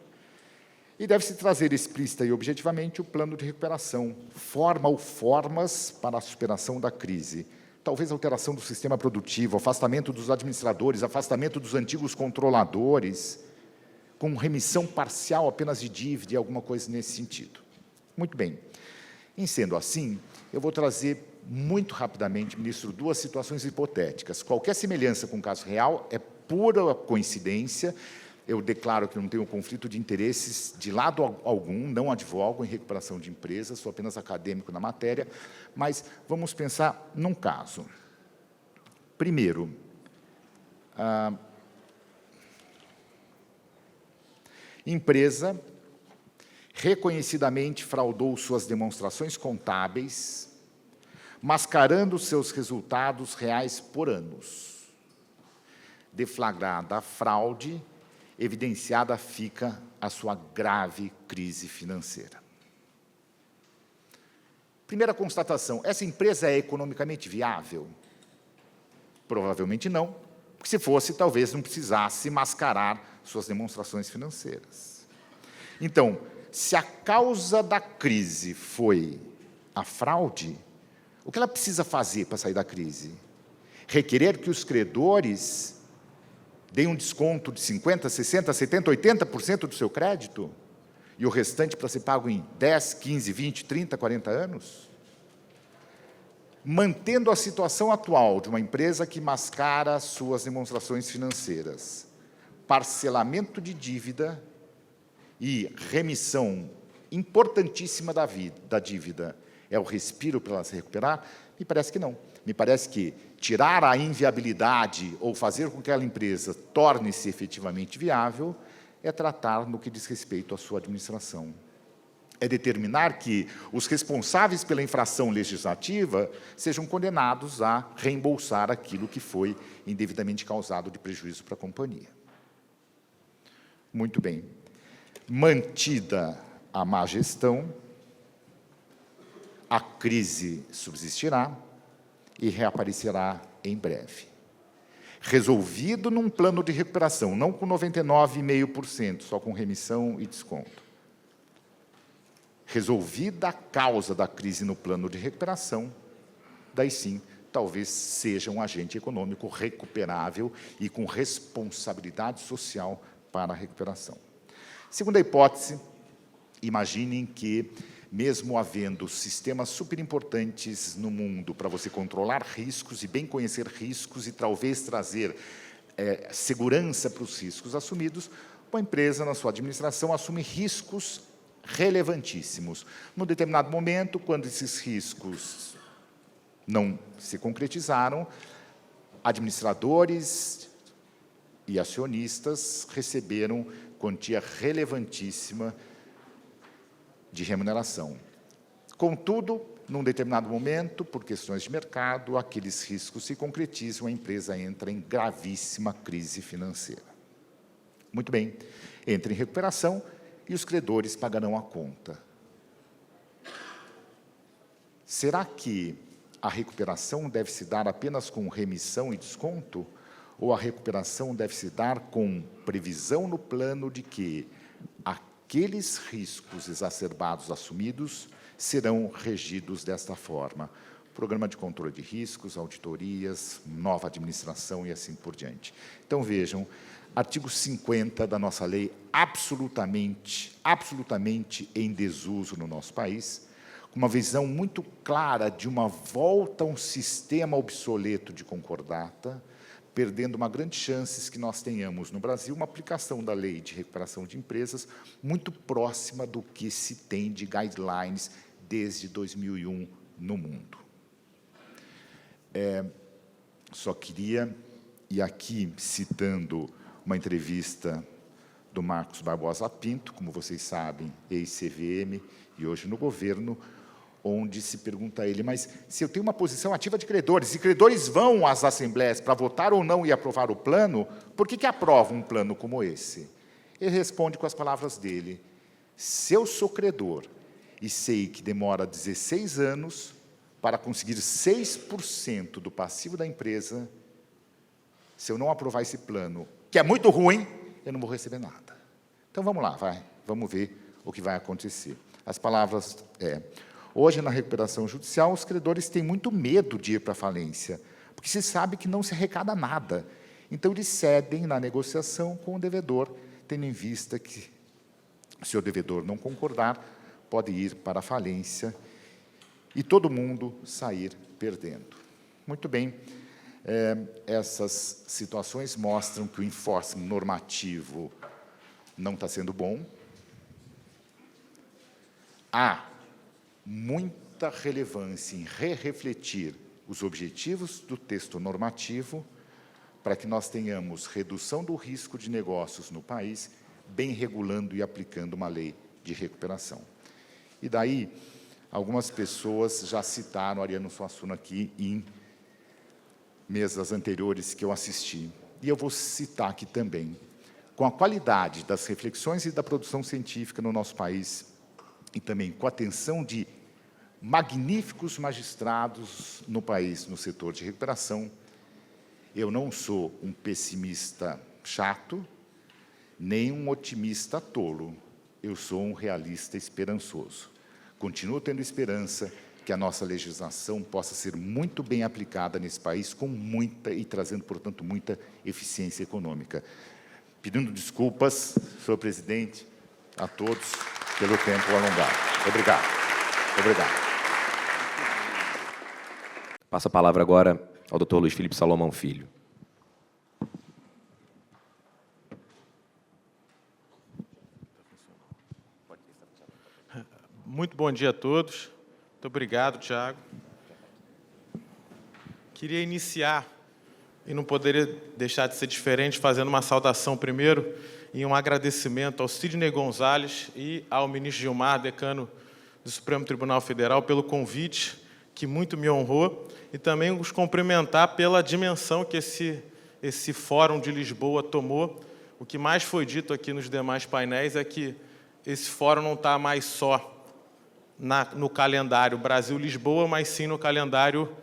e deve-se trazer explícita e objetivamente o plano de recuperação, forma ou formas para a superação da crise. Talvez alteração do sistema produtivo, afastamento dos administradores, afastamento dos antigos controladores, com remissão parcial apenas de dívida e alguma coisa nesse sentido. Muito bem. Em sendo assim, eu vou trazer muito rapidamente, ministro, duas situações hipotéticas. Qualquer semelhança com o caso real é pura coincidência. Eu declaro que não tenho conflito de interesses de lado algum, não advogo em recuperação de empresas, sou apenas acadêmico na matéria, mas vamos pensar num caso. Primeiro, empresa reconhecidamente fraudou suas demonstrações contábeis, mascarando seus resultados reais por anos. Deflagrada a fraude, evidenciada fica a sua grave crise financeira. Primeira constatação, essa empresa é economicamente viável? Provavelmente não, porque se fosse, talvez não precisasse mascarar suas demonstrações financeiras. Então, se a causa da crise foi a fraude, o que ela precisa fazer para sair da crise? Requerer que os credores deem um desconto de 50%, 60%, 70%, 80% do seu crédito? E o restante para ser pago em 10, 15, 20, 30, 40 anos? Mantendo a situação atual de uma empresa que mascara suas demonstrações financeiras, parcelamento de dívida e remissão importantíssima da dívida é o respiro para ela se recuperar? Me parece que não. Me parece que tirar a inviabilidade ou fazer com que aquela empresa torne-se efetivamente viável é tratar no que diz respeito à sua administração. É determinar que os responsáveis pela infração legislativa sejam condenados a reembolsar aquilo que foi indevidamente causado de prejuízo para a companhia. Muito bem. Mantida a má gestão, a crise subsistirá e reaparecerá em breve. Resolvido num plano de recuperação, não com 99,5%, só com remissão e desconto. Resolvida a causa da crise no plano de recuperação, daí sim, talvez seja um agente econômico recuperável e com responsabilidade social para a recuperação. Segunda hipótese, imaginem que, mesmo havendo sistemas super importantes no mundo para você controlar riscos e bem conhecer riscos e talvez trazer segurança para os riscos assumidos, uma empresa, na sua administração, assume riscos relevantíssimos. Num determinado momento, quando esses riscos não se concretizaram, administradores e acionistas receberam quantia relevantíssima de remuneração. Contudo, num determinado momento, por questões de mercado, aqueles riscos se concretizam, a empresa entra em gravíssima crise financeira. Muito bem, entra em recuperação e os credores pagarão a conta. Será que a recuperação deve se dar apenas com remissão e desconto? Ou a recuperação deve se dar com previsão no plano de que aqueles riscos exacerbados assumidos serão regidos desta forma? programa de controle de riscos, auditorias, nova administração e assim por diante. Então, vejam, artigo 50 da nossa lei, absolutamente em desuso no nosso país, com uma visão muito clara de uma volta a um sistema obsoleto de concordata, perdendo uma grande chance que nós tenhamos no Brasil uma aplicação da lei de recuperação de empresas muito próxima do que se tem de guidelines desde 2001 no mundo. Só queria, e aqui citando uma entrevista do Marcos Barbosa Pinto, como vocês sabem, ex-CVM e hoje no governo, onde se pergunta a ele, mas se eu tenho uma posição ativa de credores, e credores vão às assembleias para votar ou não e aprovar o plano, por que aprovam um plano como esse? Ele responde com as palavras dele, se eu sou credor e sei que demora 16 anos para conseguir 6% do passivo da empresa, se eu não aprovar esse plano, que é muito ruim, eu não vou receber nada. Então, vamos lá, vamos ver o que vai acontecer. As palavras hoje, na recuperação judicial, os credores têm muito medo de ir para a falência, porque se sabe que não se arrecada nada. Então, eles cedem na negociação com o devedor, tendo em vista que, se o devedor não concordar, pode ir para a falência e todo mundo sair perdendo. Muito bem, essas situações mostram que o enforcement normativo não está sendo bom. Há muita relevância em refletir os objetivos do texto normativo para que nós tenhamos redução do risco de negócios no país, bem regulando e aplicando uma lei de recuperação. E daí, algumas pessoas já citaram Ariano Suassuna aqui em mesas anteriores que eu assisti. E eu vou citar aqui também. Com a qualidade das reflexões e da produção científica no nosso país, e também com a atenção de magníficos magistrados no país, no setor de recuperação, eu não sou um pessimista chato, nem um otimista tolo. Eu sou um realista esperançoso. Continuo tendo esperança que a nossa legislação possa ser muito bem aplicada nesse país, com muita e trazendo, portanto, muita eficiência econômica. Pedindo desculpas, senhor presidente, a todos pelo tempo alongado. Obrigado. Obrigado. Passo a palavra agora ao Dr. Luiz Felipe Salomão Filho. Muito bom dia a todos. Muito obrigado, Tiago. Queria iniciar, e não poderia deixar de ser diferente, fazendo uma saudação primeiro e um agradecimento ao Sidney Gonzalez e ao ministro Gilmar, decano do Supremo Tribunal Federal, pelo convite, que muito me honrou, e também os cumprimentar pela dimensão que esse Fórum de Lisboa tomou. O que mais foi dito aqui nos demais painéis é que esse fórum não está mais só no calendário Brasil-Lisboa, mas sim no calendário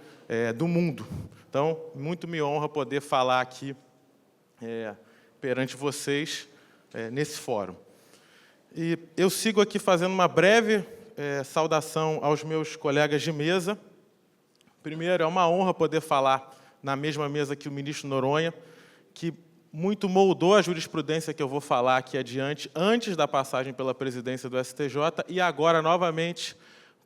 do mundo. Então, muito me honra poder falar aqui perante vocês nesse fórum. E eu sigo aqui fazendo uma breve saudação aos meus colegas de mesa. Primeiro, é uma honra poder falar na mesma mesa que o ministro Noronha, que muito moldou a jurisprudência que eu vou falar aqui adiante, antes da passagem pela presidência do STJ, e agora, novamente,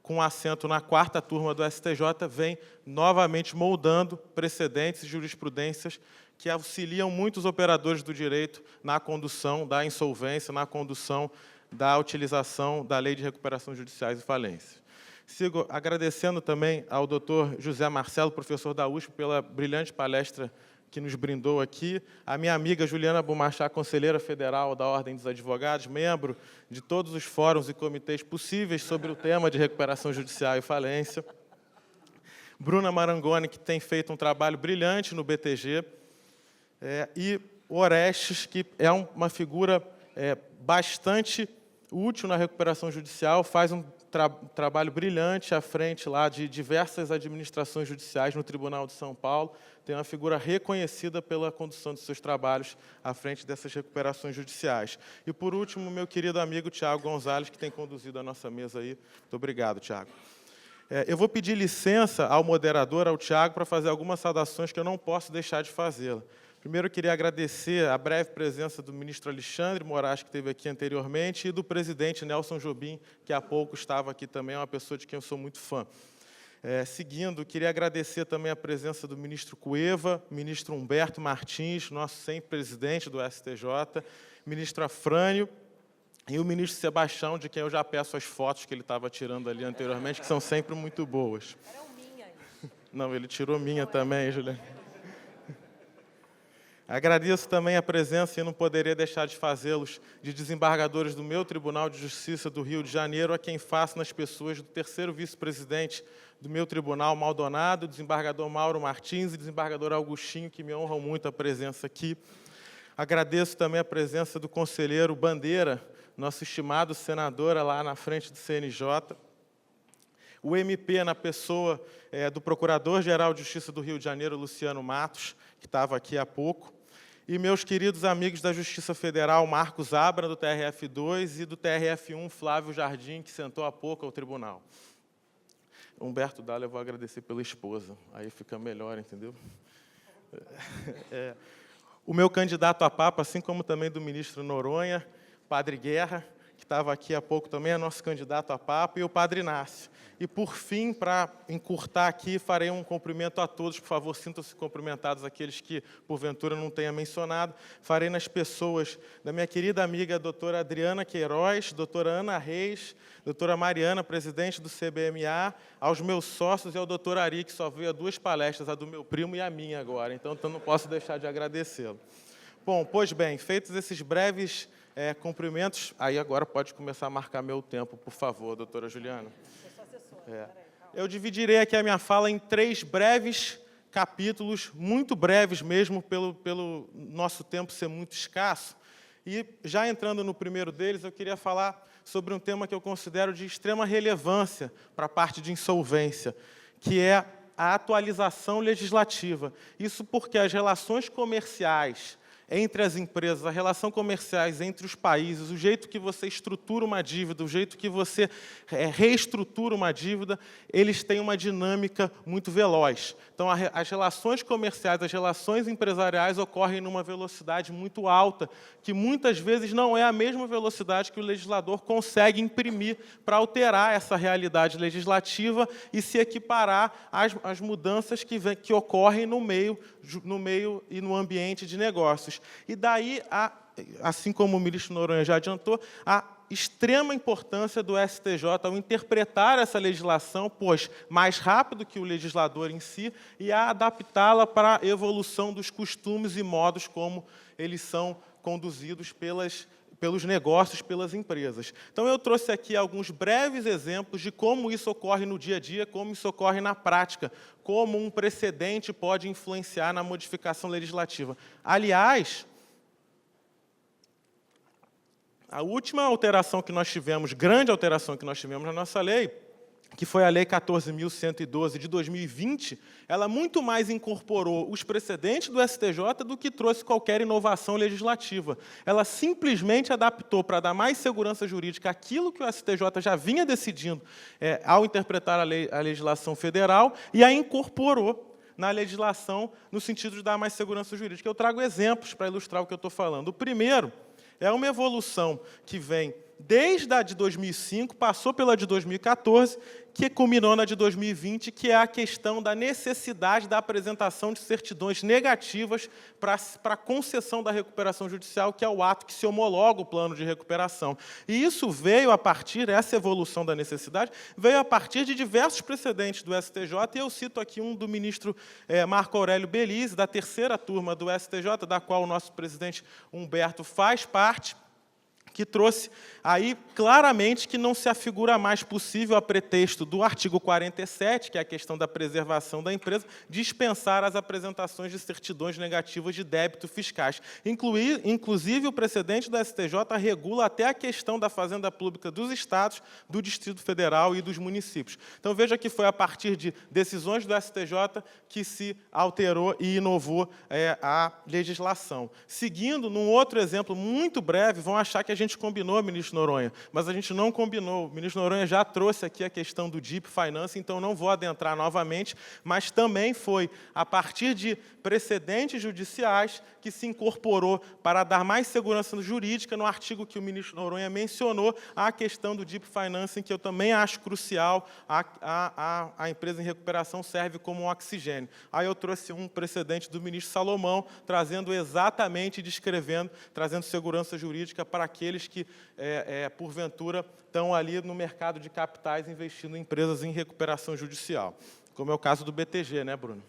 com assento na 4ª turma do STJ, vem novamente moldando precedentes e jurisprudências que auxiliam muitos operadores do direito na condução da insolvência, na condução da utilização da Lei de Recuperação Judiciais e Falências. Sigo agradecendo também ao doutor José Marcelo, professor da USP, pela brilhante palestra que nos brindou aqui, a minha amiga Juliana Bumachá, conselheira federal da Ordem dos Advogados, membro de todos os fóruns e comitês possíveis sobre o tema de recuperação judicial e falência, Bruna Marangoni, que tem feito um trabalho brilhante no BTG, e o Orestes, que é uma figura bastante útil na recuperação judicial, faz um trabalho brilhante à frente lá de diversas administrações judiciais no Tribunal de São Paulo, tem uma figura reconhecida pela condução de seus trabalhos à frente dessas recuperações judiciais. E, por último, meu querido amigo Tiago Gonzalez, que tem conduzido a nossa mesa aí. Muito obrigado, Tiago. Eu vou pedir licença ao moderador, ao Tiago, para fazer algumas saudações que eu não posso deixar de fazê-la. Primeiro, eu queria agradecer a breve presença do ministro Alexandre Moraes, que esteve aqui anteriormente, e do presidente Nelson Jobim, que há pouco estava aqui também, é uma pessoa de quem eu sou muito fã. Seguindo, queria agradecer também a presença do ministro Cueva, ministro Humberto Martins, nosso sempre presidente do STJ, ministro Afrânio e o ministro Sebastião, de quem eu já peço as fotos que ele estava tirando ali anteriormente, que são sempre muito boas. Era o minha. Não, ele tirou minha também, Juliana. Agradeço também a presença, e não poderia deixar de fazê-los, de desembargadores do meu Tribunal de Justiça do Rio de Janeiro, a quem faço nas pessoas do terceiro vice-presidente do meu tribunal, Maldonado, desembargador Mauro Martins e desembargador Augustinho, que me honram muito a presença aqui. Agradeço também a presença do conselheiro Bandeira, nosso estimado senador lá na frente do CNJ. O MP, na pessoa do Procurador-Geral de Justiça do Rio de Janeiro, Luciano Matos, que estava aqui há pouco. E meus queridos amigos da Justiça Federal, Marcos Abra, do TRF2, e do TRF1, Flávio Jardim, que sentou há pouco ao tribunal. Humberto Dalla, eu vou agradecer pela esposa, aí fica melhor, entendeu? O meu candidato a Papa, assim como também do ministro Noronha, Padre Guerra, que estava aqui há pouco também, é nosso candidato a Papa, e o Padre Inácio. E, por fim, para encurtar aqui, farei um cumprimento a todos. Por favor, sintam-se cumprimentados aqueles que, porventura, não tenha mencionado. Farei nas pessoas da minha querida amiga doutora Adriana Queiroz, doutora Ana Reis, doutora Mariana, presidente do CBMA, aos meus sócios e ao doutor Ari, que só veio a 2 palestras, a do meu primo e a minha agora. Então não posso deixar de agradecê-lo. Bom, pois bem, feitos esses breves cumprimentos, aí agora pode começar a marcar meu tempo, por favor, doutora Juliana. Eu dividirei aqui a minha fala em 3 breves capítulos, muito breves mesmo, pelo nosso tempo ser muito escasso. E, já entrando no primeiro deles, eu queria falar sobre um tema que eu considero de extrema relevância para a parte de insolvência, que é a atualização legislativa. Isso porque as relações comerciais entre as empresas, as relações comerciais entre os países, o jeito que você estrutura uma dívida, o jeito que você reestrutura uma dívida, eles têm uma dinâmica muito veloz. Então, as relações comerciais, as relações empresariais ocorrem numa velocidade muito alta, que muitas vezes não é a mesma velocidade que o legislador consegue imprimir para alterar essa realidade legislativa e se equiparar às mudanças que ocorrem no meio e no ambiente de negócios. E daí, assim como o ministro Noronha já adiantou, a extrema importância do STJ ao interpretar essa legislação, pois mais rápido que o legislador em si, e a adaptá-la para a evolução dos costumes e modos como eles são conduzidos pelos negócios, pelas empresas. Então, eu trouxe aqui alguns breves exemplos de como isso ocorre no dia a dia, como isso ocorre na prática, como um precedente pode influenciar na modificação legislativa. Aliás, a última alteração que nós tivemos, grande alteração que nós tivemos na nossa lei, que foi a Lei 14.112 de 2020, ela muito mais incorporou os precedentes do STJ do que trouxe qualquer inovação legislativa. Ela simplesmente adaptou para dar mais segurança jurídica aquilo que o STJ já vinha decidindo ao interpretar a legislação federal e a incorporou na legislação no sentido de dar mais segurança jurídica. Eu trago exemplos para ilustrar o que eu estou falando. O primeiro é uma evolução que vem desde a de 2005, passou pela de 2014, que culminou na de 2020, que é a questão da necessidade da apresentação de certidões negativas para a concessão da recuperação judicial, que é o ato que se homologa o plano de recuperação. E isso veio a partir, essa evolução da necessidade, veio a partir de diversos precedentes do STJ, e eu cito aqui um do ministro Marco Aurélio Belize, da 3ª turma do STJ, da qual o nosso presidente Humberto faz parte, que trouxe aí claramente que não se afigura mais possível, a pretexto do artigo 47, que é a questão da preservação da empresa, dispensar as apresentações de certidões negativas de débito fiscais. Inclusive, o precedente do STJ regula até a questão da fazenda pública dos estados, do Distrito Federal e dos municípios. Então, veja que foi a partir de decisões do STJ que se alterou e inovou a legislação. Seguindo, num outro exemplo muito breve, vão achar que a gente gente combinou, ministro Noronha, mas a gente não combinou. O ministro Noronha já trouxe aqui a questão do Deep Finance, então não vou adentrar novamente, mas também foi a partir de precedentes judiciais que se incorporou para dar mais segurança jurídica no artigo que o ministro Noronha mencionou, a questão do Deep Finance, que eu também acho crucial. A empresa em recuperação serve como um oxigênio. Aí eu trouxe um precedente do ministro Salomão, trazendo exatamente, descrevendo, trazendo segurança jurídica para aqueles que, porventura, estão ali no mercado de capitais investindo em empresas em recuperação judicial, como é o caso do BTG, né, Bruno?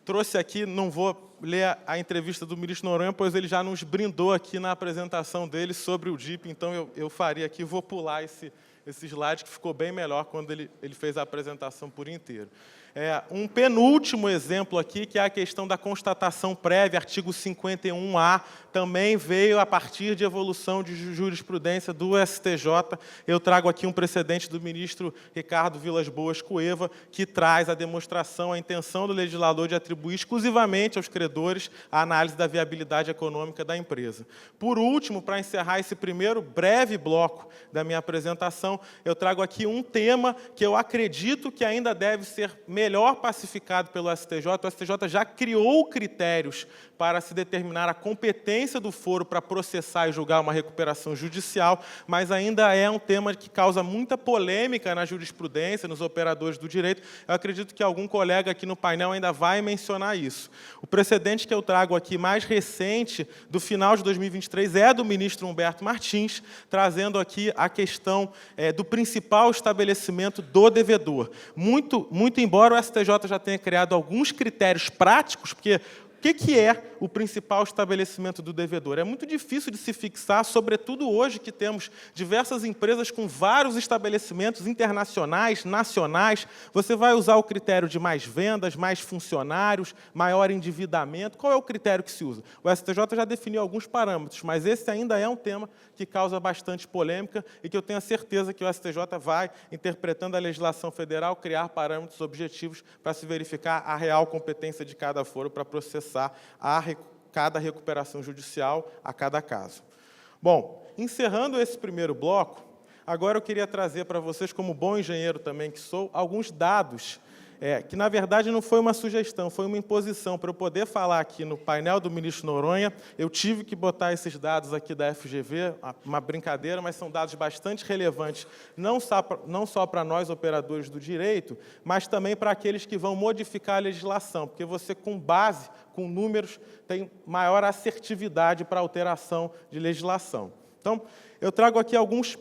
Trouxe aqui, não vou ler a entrevista do ministro Noronha, pois ele já nos brindou aqui na apresentação dele sobre o DIP, então eu faria aqui, vou pular esse slide, que ficou bem melhor quando ele fez a apresentação por inteiro. Um penúltimo exemplo aqui, que é a questão da constatação prévia, artigo 51A, também veio a partir de evolução de jurisprudência do STJ. Eu trago aqui um precedente do ministro Ricardo Vilas Boas Cueva, que traz a demonstração, a intenção do legislador de atribuir exclusivamente aos credores a análise da viabilidade econômica da empresa. Por último, para encerrar esse primeiro breve bloco da minha apresentação, eu trago aqui um tema que eu acredito que ainda deve ser melhor pacificado pelo STJ. O STJ já criou critérios para se determinar a competência do foro para processar e julgar uma recuperação judicial, mas ainda é um tema que causa muita polêmica na jurisprudência, nos operadores do direito. Eu acredito que algum colega aqui no painel ainda vai mencionar isso. O precedente que eu trago aqui, mais recente, do final de 2023, é do ministro Humberto Martins, trazendo aqui a questão do principal estabelecimento do devedor. Muito embora o STJ já tenha criado alguns critérios práticos, porque o que é o principal estabelecimento do devedor? É muito difícil de se fixar, sobretudo hoje que temos diversas empresas com vários estabelecimentos internacionais, nacionais. Você vai usar o critério de mais vendas, mais funcionários, maior endividamento. Qual é o critério que se usa? O STJ já definiu alguns parâmetros, mas esse ainda é um tema que causa bastante polêmica e que eu tenho a certeza que o STJ vai, interpretando a legislação federal, criar parâmetros objetivos para se verificar a real competência de cada foro para processar cada recuperação judicial a cada caso. Bom, encerrando esse primeiro bloco, agora eu queria trazer para vocês, como bom engenheiro também que sou, alguns dados, que na verdade não foi uma sugestão, foi uma imposição. Para eu poder falar aqui no painel do ministro Noronha, eu tive que botar esses dados aqui da FGV, uma brincadeira, mas são dados bastante relevantes, não só para nós, operadores do direito, mas também para aqueles que vão modificar a legislação, porque você, com base, com números, tem maior assertividade para alteração de legislação. Então, eu trago aqui alguns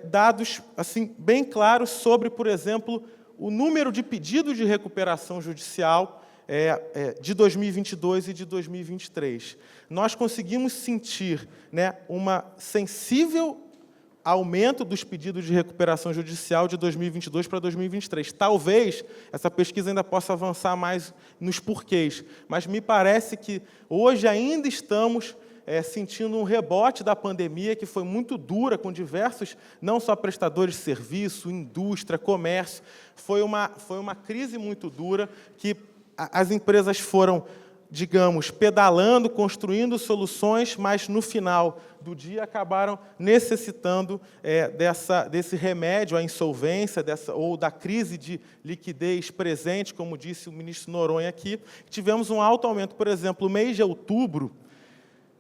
dados assim, bem claros sobre, por exemplo, o número de pedidos de recuperação judicial de 2022 e de 2023. Nós conseguimos sentir, né, uma sensível aumento dos pedidos de recuperação judicial de 2022 para 2023. Talvez essa pesquisa ainda possa avançar mais nos porquês, mas me parece que hoje ainda estamos sentindo um rebote da pandemia, que foi muito dura, com diversos, não só prestadores de serviço, indústria, comércio. Foi uma crise muito dura, que as empresas foram, digamos, pedalando, construindo soluções, mas, no final do dia, acabaram necessitando desse remédio à insolvência, ou da crise de liquidez presente, como disse o ministro Noronha aqui. Tivemos um alto aumento. Por exemplo, no mês de outubro,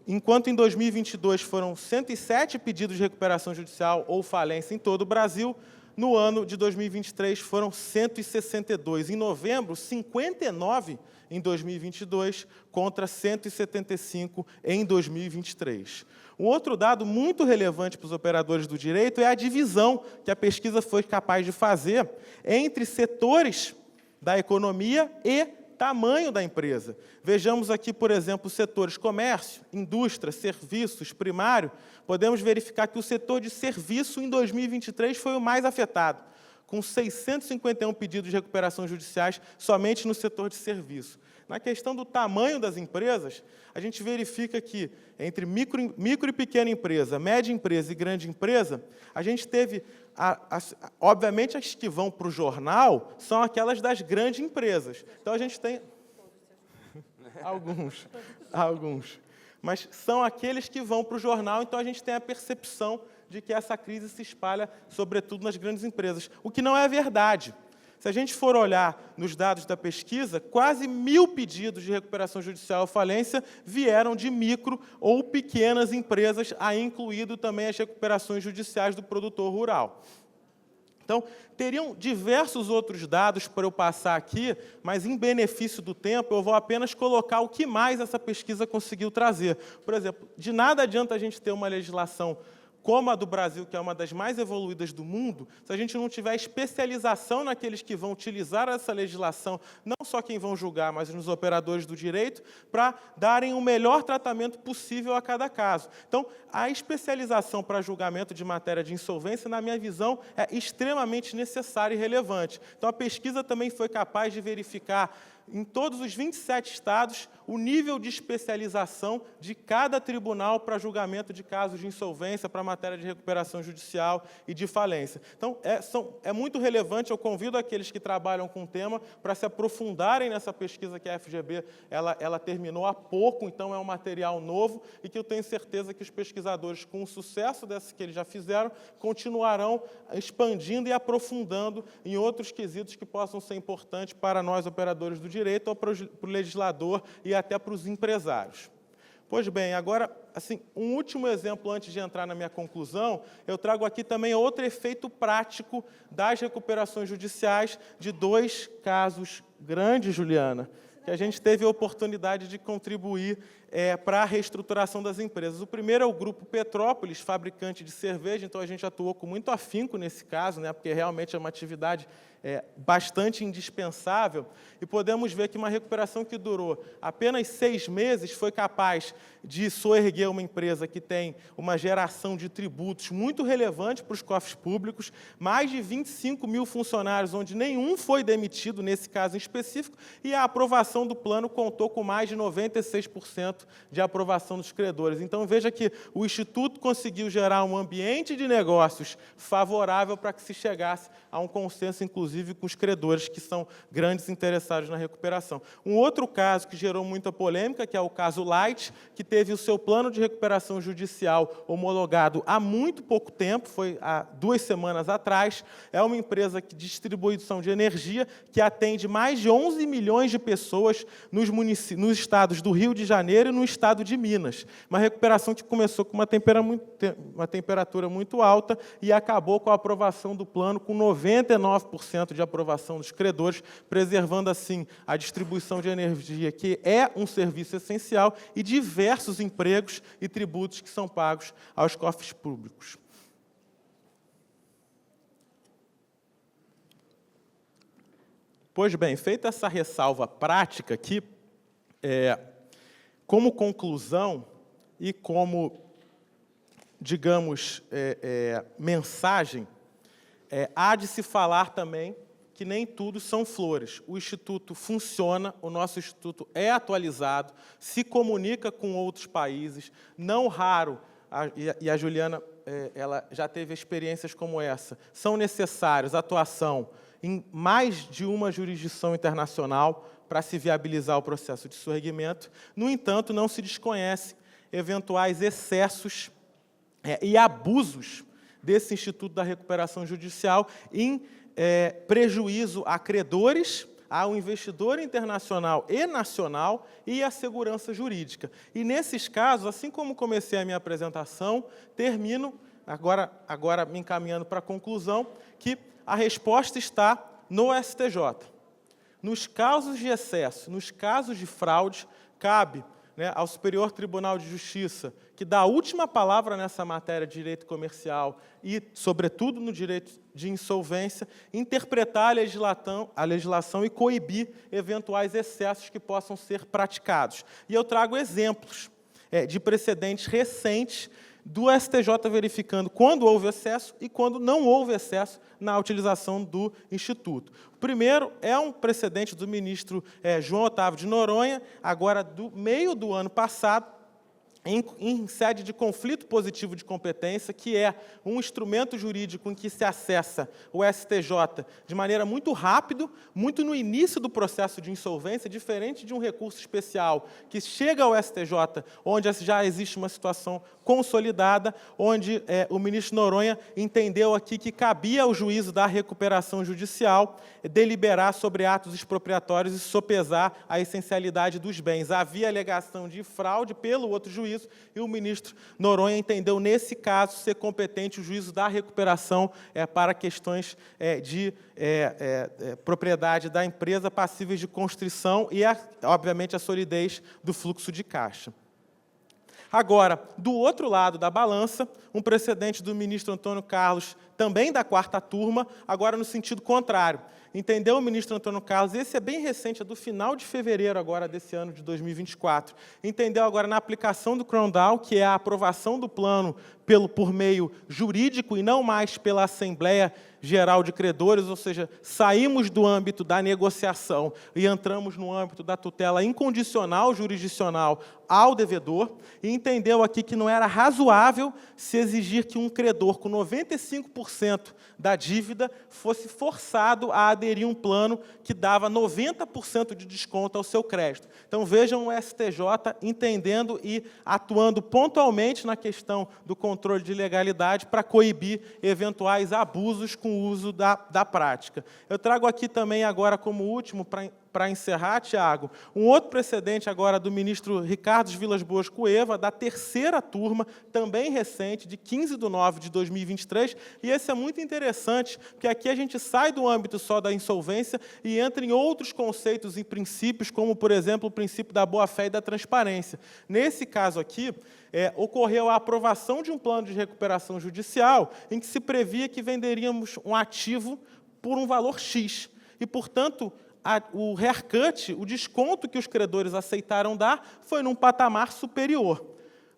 enquanto em 2022 foram 107 pedidos de recuperação judicial ou falência em todo o Brasil, no ano de 2023 foram 162. Em novembro, 59 em 2022 contra 175 em 2023. Um outro dado muito relevante para os operadores do direito é a divisão que a pesquisa foi capaz de fazer entre setores da economia e tamanho da empresa. Vejamos aqui, por exemplo, os setores comércio, indústria, serviços, primário. Podemos verificar que o setor de serviço, em 2023, foi o mais afetado, com 651 pedidos de recuperação judiciais somente no setor de serviço. Na questão do tamanho das empresas, a gente verifica que, entre micro e pequena empresa, média empresa e grande empresa, a gente teve, obviamente, as que vão para o jornal são aquelas das grandes empresas. Então, a gente tem alguns. mas são aqueles que vão para o jornal, então a gente tem a percepção de que essa crise se espalha, sobretudo, nas grandes empresas, o que não é verdade. Se a gente for olhar nos dados da pesquisa, quase 1.000 pedidos de recuperação judicial ou falência vieram de micro ou pequenas empresas, aí incluído também as recuperações judiciais do produtor rural. Então, teriam diversos outros dados para eu passar aqui, mas, em benefício do tempo, eu vou apenas colocar o que mais essa pesquisa conseguiu trazer. Por exemplo, de nada adianta a gente ter uma legislação como a do Brasil, que é uma das mais evoluídas do mundo, se a gente não tiver especialização naqueles que vão utilizar essa legislação, não só quem vão julgar, mas nos operadores do direito, para darem o melhor tratamento possível a cada caso. Então, a especialização para julgamento de matéria de insolvência, na minha visão, é extremamente necessária e relevante. Então, a pesquisa também foi capaz de verificar em todos os 27 estados, o nível de especialização de cada tribunal para julgamento de casos de insolvência, para matéria de recuperação judicial e de falência. Então, é muito relevante, eu convido aqueles que trabalham com o tema para se aprofundarem nessa pesquisa que a FGB ela terminou há pouco, então é um material novo, e que eu tenho certeza que os pesquisadores, com o sucesso dessa que eles já fizeram, continuarão expandindo e aprofundando em outros quesitos que possam ser importantes para nós, operadores do direito, ou para o legislador e até para os empresários. Pois bem, agora, assim, um último exemplo antes de entrar na minha conclusão, eu trago aqui também outro efeito prático das recuperações judiciais de 2 casos grandes, Juliana, que a gente teve a oportunidade de contribuir para a reestruturação das empresas. O primeiro é o Grupo Petrópolis, fabricante de cerveja, então a gente atuou com muito afinco nesse caso, né, porque realmente é uma atividade bastante indispensável, e podemos ver que uma recuperação que durou apenas 6 meses foi capaz de soerguer uma empresa que tem uma geração de tributos muito relevante para os cofres públicos, mais de 25 mil funcionários, onde nenhum foi demitido nesse caso em específico, e a aprovação do plano contou com mais de 96% de aprovação dos credores. Então, veja que o Instituto conseguiu gerar um ambiente de negócios favorável para que se chegasse a um consenso, inclusive, com os credores, que são grandes interessados na recuperação. Um outro caso que gerou muita polêmica, que é o caso Light, que teve o seu plano de recuperação judicial homologado há muito pouco tempo, foi há 2 semanas atrás. É uma empresa de distribuição de energia que atende mais de 11 milhões de pessoas nos estados do Rio de Janeiro e no estado de Minas. Uma recuperação que começou com uma temperatura muito alta e acabou com a aprovação do plano com 99% de aprovação dos credores, preservando, assim, a distribuição de energia, que é um serviço essencial, e diversos empregos e tributos que são pagos aos cofres públicos. Pois bem, feita essa ressalva prática aqui, como conclusão e como, digamos, mensagem, há de se falar também que nem tudo são flores. O Instituto funciona, o nosso Instituto é atualizado, se comunica com outros países, não raro, e a Juliana ela já teve experiências como essa, são necessários atuação em mais de uma jurisdição internacional para se viabilizar o processo de soerguimento. No entanto, não se desconhece eventuais excessos e abusos desse Instituto da Recuperação Judicial em prejuízo a credores, ao investidor internacional e nacional e à segurança jurídica. E, nesses casos, assim como comecei a minha apresentação, termino, agora me encaminhando para a conclusão, que a resposta está no STJ. Nos casos de excesso, nos casos de fraude, cabe ao Superior Tribunal de Justiça, que dá a última palavra nessa matéria de direito comercial e, sobretudo, no direito de insolvência, interpretar a legislação e coibir eventuais excessos que possam ser praticados. E eu trago exemplos de precedentes recentes do STJ verificando quando houve excesso e quando não houve excesso na utilização do Instituto. O primeiro é um precedente do ministro João Otávio de Noronha, agora do meio do ano passado, em sede de conflito positivo de competência, que é um instrumento jurídico em que se acessa o STJ de maneira muito rápida, muito no início do processo de insolvência, diferente de um recurso especial que chega ao STJ, onde já existe uma situação consolidada, onde o ministro Noronha entendeu aqui que cabia ao juízo da recuperação judicial deliberar sobre atos expropriatórios e sopesar a essencialidade dos bens. Havia alegação de fraude pelo outro juízo, e o ministro Noronha entendeu, nesse caso, ser competente o juízo da recuperação para questões de propriedade da empresa, passíveis de constrição e, obviamente, a solidez do fluxo de caixa. Agora, do outro lado da balança, um precedente do ministro Antônio Carlos, também da 4ª turma, agora no sentido contrário. Entendeu o ministro Antônio Carlos, esse é bem recente, é do final de fevereiro agora desse ano de 2024, entendeu agora na aplicação do Crown-Down, que é a aprovação do plano por meio jurídico e não mais pela Assembleia Geral de Credores, ou seja, saímos do âmbito da negociação e entramos no âmbito da tutela incondicional jurisdicional ao devedor, e entendeu aqui que não era razoável se exigir que um credor com 95% da dívida fosse forçado a aderir a um plano que dava 90% de desconto ao seu crédito. Então, vejam o STJ entendendo e atuando pontualmente na questão do controle de legalidade para coibir eventuais abusos com o uso da prática. Eu trago aqui também agora como último, para encerrar, Tiago, um outro precedente agora do ministro Ricardo Vilas Boas Cueva, da 3ª turma, também recente, de 15 de nove de 2023, e esse é muito interessante, porque aqui a gente sai do âmbito só da insolvência e entra em outros conceitos e princípios, como, por exemplo, o princípio da boa-fé e da transparência. Nesse caso aqui, ocorreu a aprovação de um plano de recuperação judicial em que se previa que venderíamos um ativo por um valor X. E, portanto, o haircut, o desconto que os credores aceitaram dar, foi num patamar superior.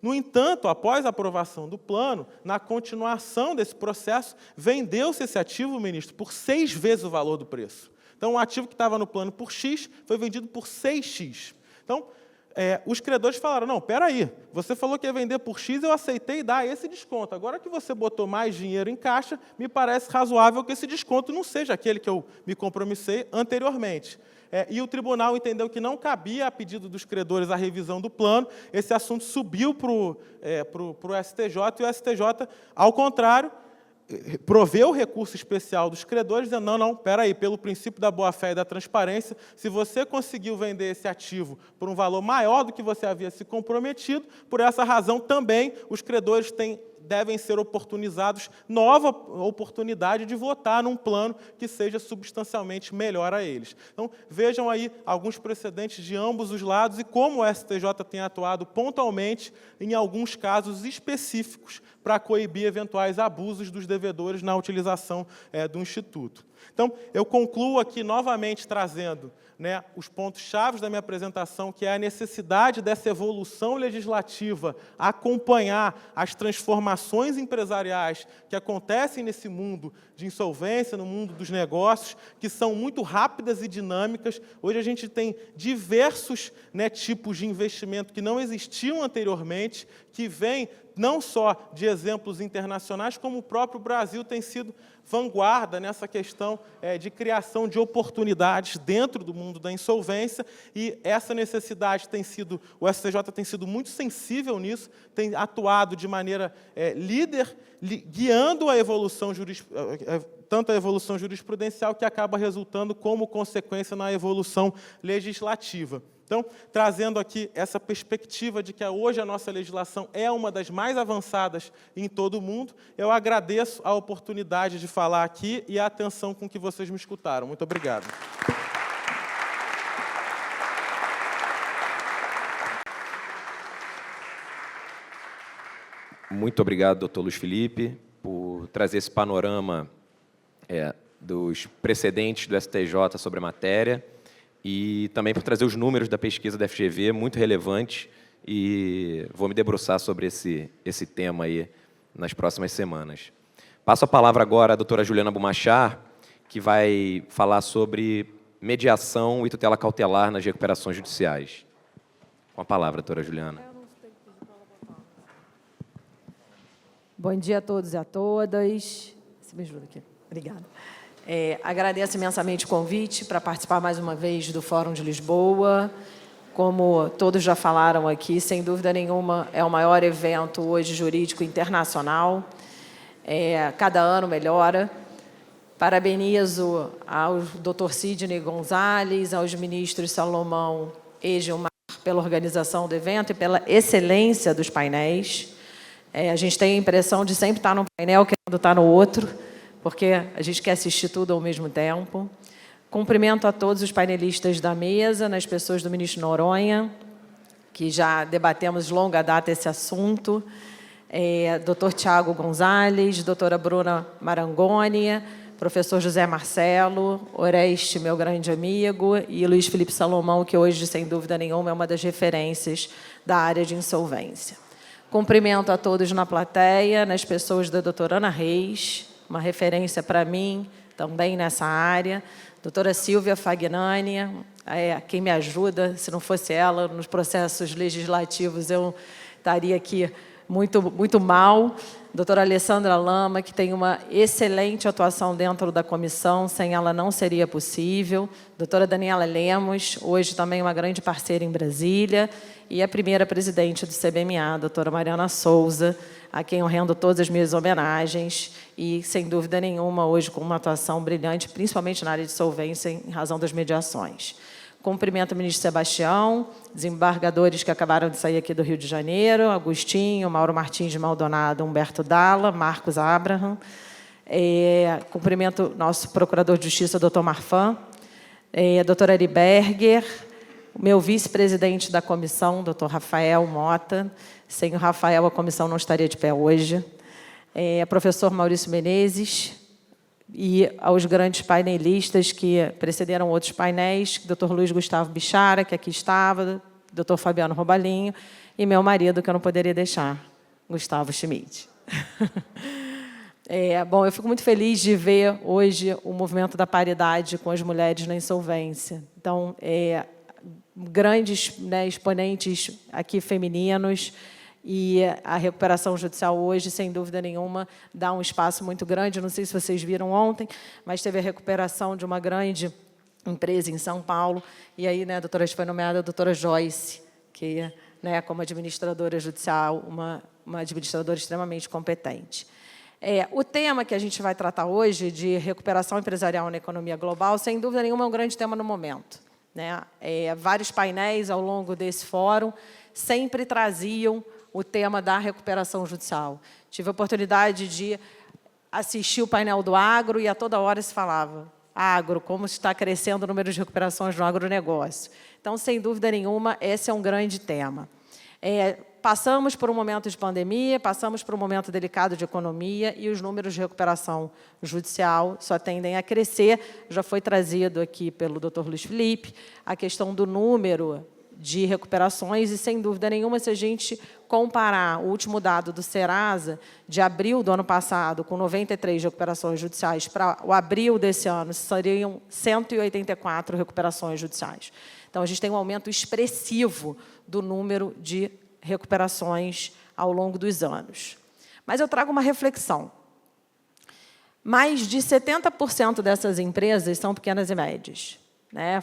No entanto, após a aprovação do plano, na continuação desse processo, vendeu-se esse ativo, ministro, por 6 vezes o valor do preço. Então, o ativo que estava no plano por X foi vendido por 6X. Então, os credores falaram, não, espera aí, você falou que ia vender por X, eu aceitei dar esse desconto. Agora que você botou mais dinheiro em caixa, me parece razoável que esse desconto não seja aquele que eu me compromissei anteriormente. E o tribunal entendeu que não cabia, a pedido dos credores, a revisão do plano. Esse assunto subiu para o STJ, e o STJ, ao contrário, proveu o recurso especial dos credores, dizendo, não, espera aí, pelo princípio da boa-fé e da transparência, se você conseguiu vender esse ativo por um valor maior do que você havia se comprometido, por essa razão também os credores devem ser oportunizados nova oportunidade de votar num plano que seja substancialmente melhor a eles. Então, vejam aí alguns precedentes de ambos os lados e como o STJ tem atuado pontualmente em alguns casos específicos para coibir eventuais abusos dos devedores na utilização do Instituto. Então, eu concluo aqui novamente trazendo os pontos-chave da minha apresentação, que é a necessidade dessa evolução legislativa acompanhar as transformações empresariais que acontecem nesse mundo de insolvência, no mundo dos negócios, que são muito rápidas e dinâmicas. Hoje a gente tem diversos tipos de investimento que não existiam anteriormente, que vêm não só de exemplos internacionais, como o próprio Brasil tem sido vanguarda nessa questão de criação de oportunidades dentro do mundo da insolvência, e essa necessidade o STJ tem sido muito sensível nisso, tem atuado de maneira líder, guiando a evolução tanto a evolução jurisprudencial, que acaba resultando como consequência na evolução legislativa. Então, trazendo aqui essa perspectiva de que hoje a nossa legislação é uma das mais avançadas em todo o mundo, eu agradeço a oportunidade de falar aqui e a atenção com que vocês me escutaram. Muito obrigado. Muito obrigado, doutor Luiz Felipe, por trazer esse panorama dos precedentes do STJ sobre a matéria, e também por trazer os números da pesquisa da FGV, muito relevantes, e vou me debruçar sobre esse tema aí nas próximas semanas. Passo a palavra agora à doutora Juliana Bumachar, que vai falar sobre mediação e tutela cautelar nas recuperações judiciais. Com a palavra, doutora Juliana. Bom dia a todos e a todas. Você me ajuda aqui. Obrigada. Agradeço imensamente o convite para participar mais uma vez do Fórum de Lisboa. Como todos já falaram aqui, sem dúvida nenhuma, é o maior evento hoje jurídico internacional. Cada ano melhora. Parabenizo ao Dr. Sidney Gonzalez, aos ministros Salomão e Gilmar pela organização do evento e pela excelência dos painéis. A gente tem a impressão de sempre estar num painel querendo estar no outro, porque a gente quer assistir tudo ao mesmo tempo. Cumprimento a todos os painelistas da mesa, nas pessoas do ministro Noronha, que já debatemos de longa data esse assunto, Dr. Tiago Gonzalez, doutora Bruna Marangoni, professor José Marcelo, Oreste, meu grande amigo, e Luiz Felipe Salomão, que hoje, sem dúvida nenhuma, é uma das referências da área de insolvência. Cumprimento a todos na plateia, nas pessoas da doutora Ana Reis, uma referência para mim, também nessa área. Doutora Silvia Fagnani, quem me ajuda, se não fosse ela, nos processos legislativos, eu estaria aqui muito mal. Doutora Alessandra Lama, que tem uma excelente atuação dentro da comissão, sem ela não seria possível. Doutora Daniela Lemos, hoje também uma grande parceira em Brasília. E a primeira presidente do CBMA, doutora Mariana Souza, a quem eu rendo todas as minhas homenagens e, sem dúvida nenhuma, hoje com uma atuação brilhante, principalmente na área de solvência, em razão das mediações. Cumprimento o ministro Sebastião, desembargadores que acabaram de sair aqui do Rio de Janeiro, Agostinho, Mauro Martins de Maldonado, Humberto Dalla, Marcos Abraham. Cumprimento nosso procurador de justiça, doutor Marfan, doutora Ari Berger, o meu vice-presidente da comissão, doutor Rafael Mota. Sem o Rafael, a comissão não estaria de pé hoje. Professor Maurício Menezes, e aos grandes painelistas que precederam outros painéis, Dr. Luiz Gustavo Bichara, que aqui estava, Dr. Fabiano Robalinho, e meu marido, que eu não poderia deixar, Gustavo Schmidt. Bom, eu fico muito feliz de ver hoje o movimento da paridade com as mulheres na insolvência. Então, grandes, exponentes aqui femininos, e a recuperação judicial hoje, sem dúvida nenhuma, dá um espaço muito grande. Não sei se vocês viram ontem, mas teve a recuperação de uma grande empresa em São Paulo. E aí, doutora, foi nomeada a doutora Joyce, que, como administradora judicial, uma administradora extremamente competente. O tema que a gente vai tratar hoje, de recuperação empresarial na economia global, sem dúvida nenhuma, é um grande tema no momento. Vários painéis ao longo desse fórum sempre traziam o tema da recuperação judicial. Tive a oportunidade de assistir o painel do agro e a toda hora se falava agro, como está crescendo o número de recuperações no agronegócio. Então, sem dúvida nenhuma, esse é um grande tema. Passamos por um momento de pandemia, passamos por um momento delicado de economia e os números de recuperação judicial só tendem a crescer. Já foi trazido aqui pelo Dr. Luiz Felipe a questão do número de recuperações e, sem dúvida nenhuma, se a gente comparar o último dado do Serasa, de abril do ano passado, com 93 recuperações judiciais, para o abril desse ano, seriam 184 recuperações judiciais. Então, a gente tem um aumento expressivo do número de recuperações ao longo dos anos. Mas eu trago uma reflexão. Mais de 70% dessas empresas são pequenas e médias.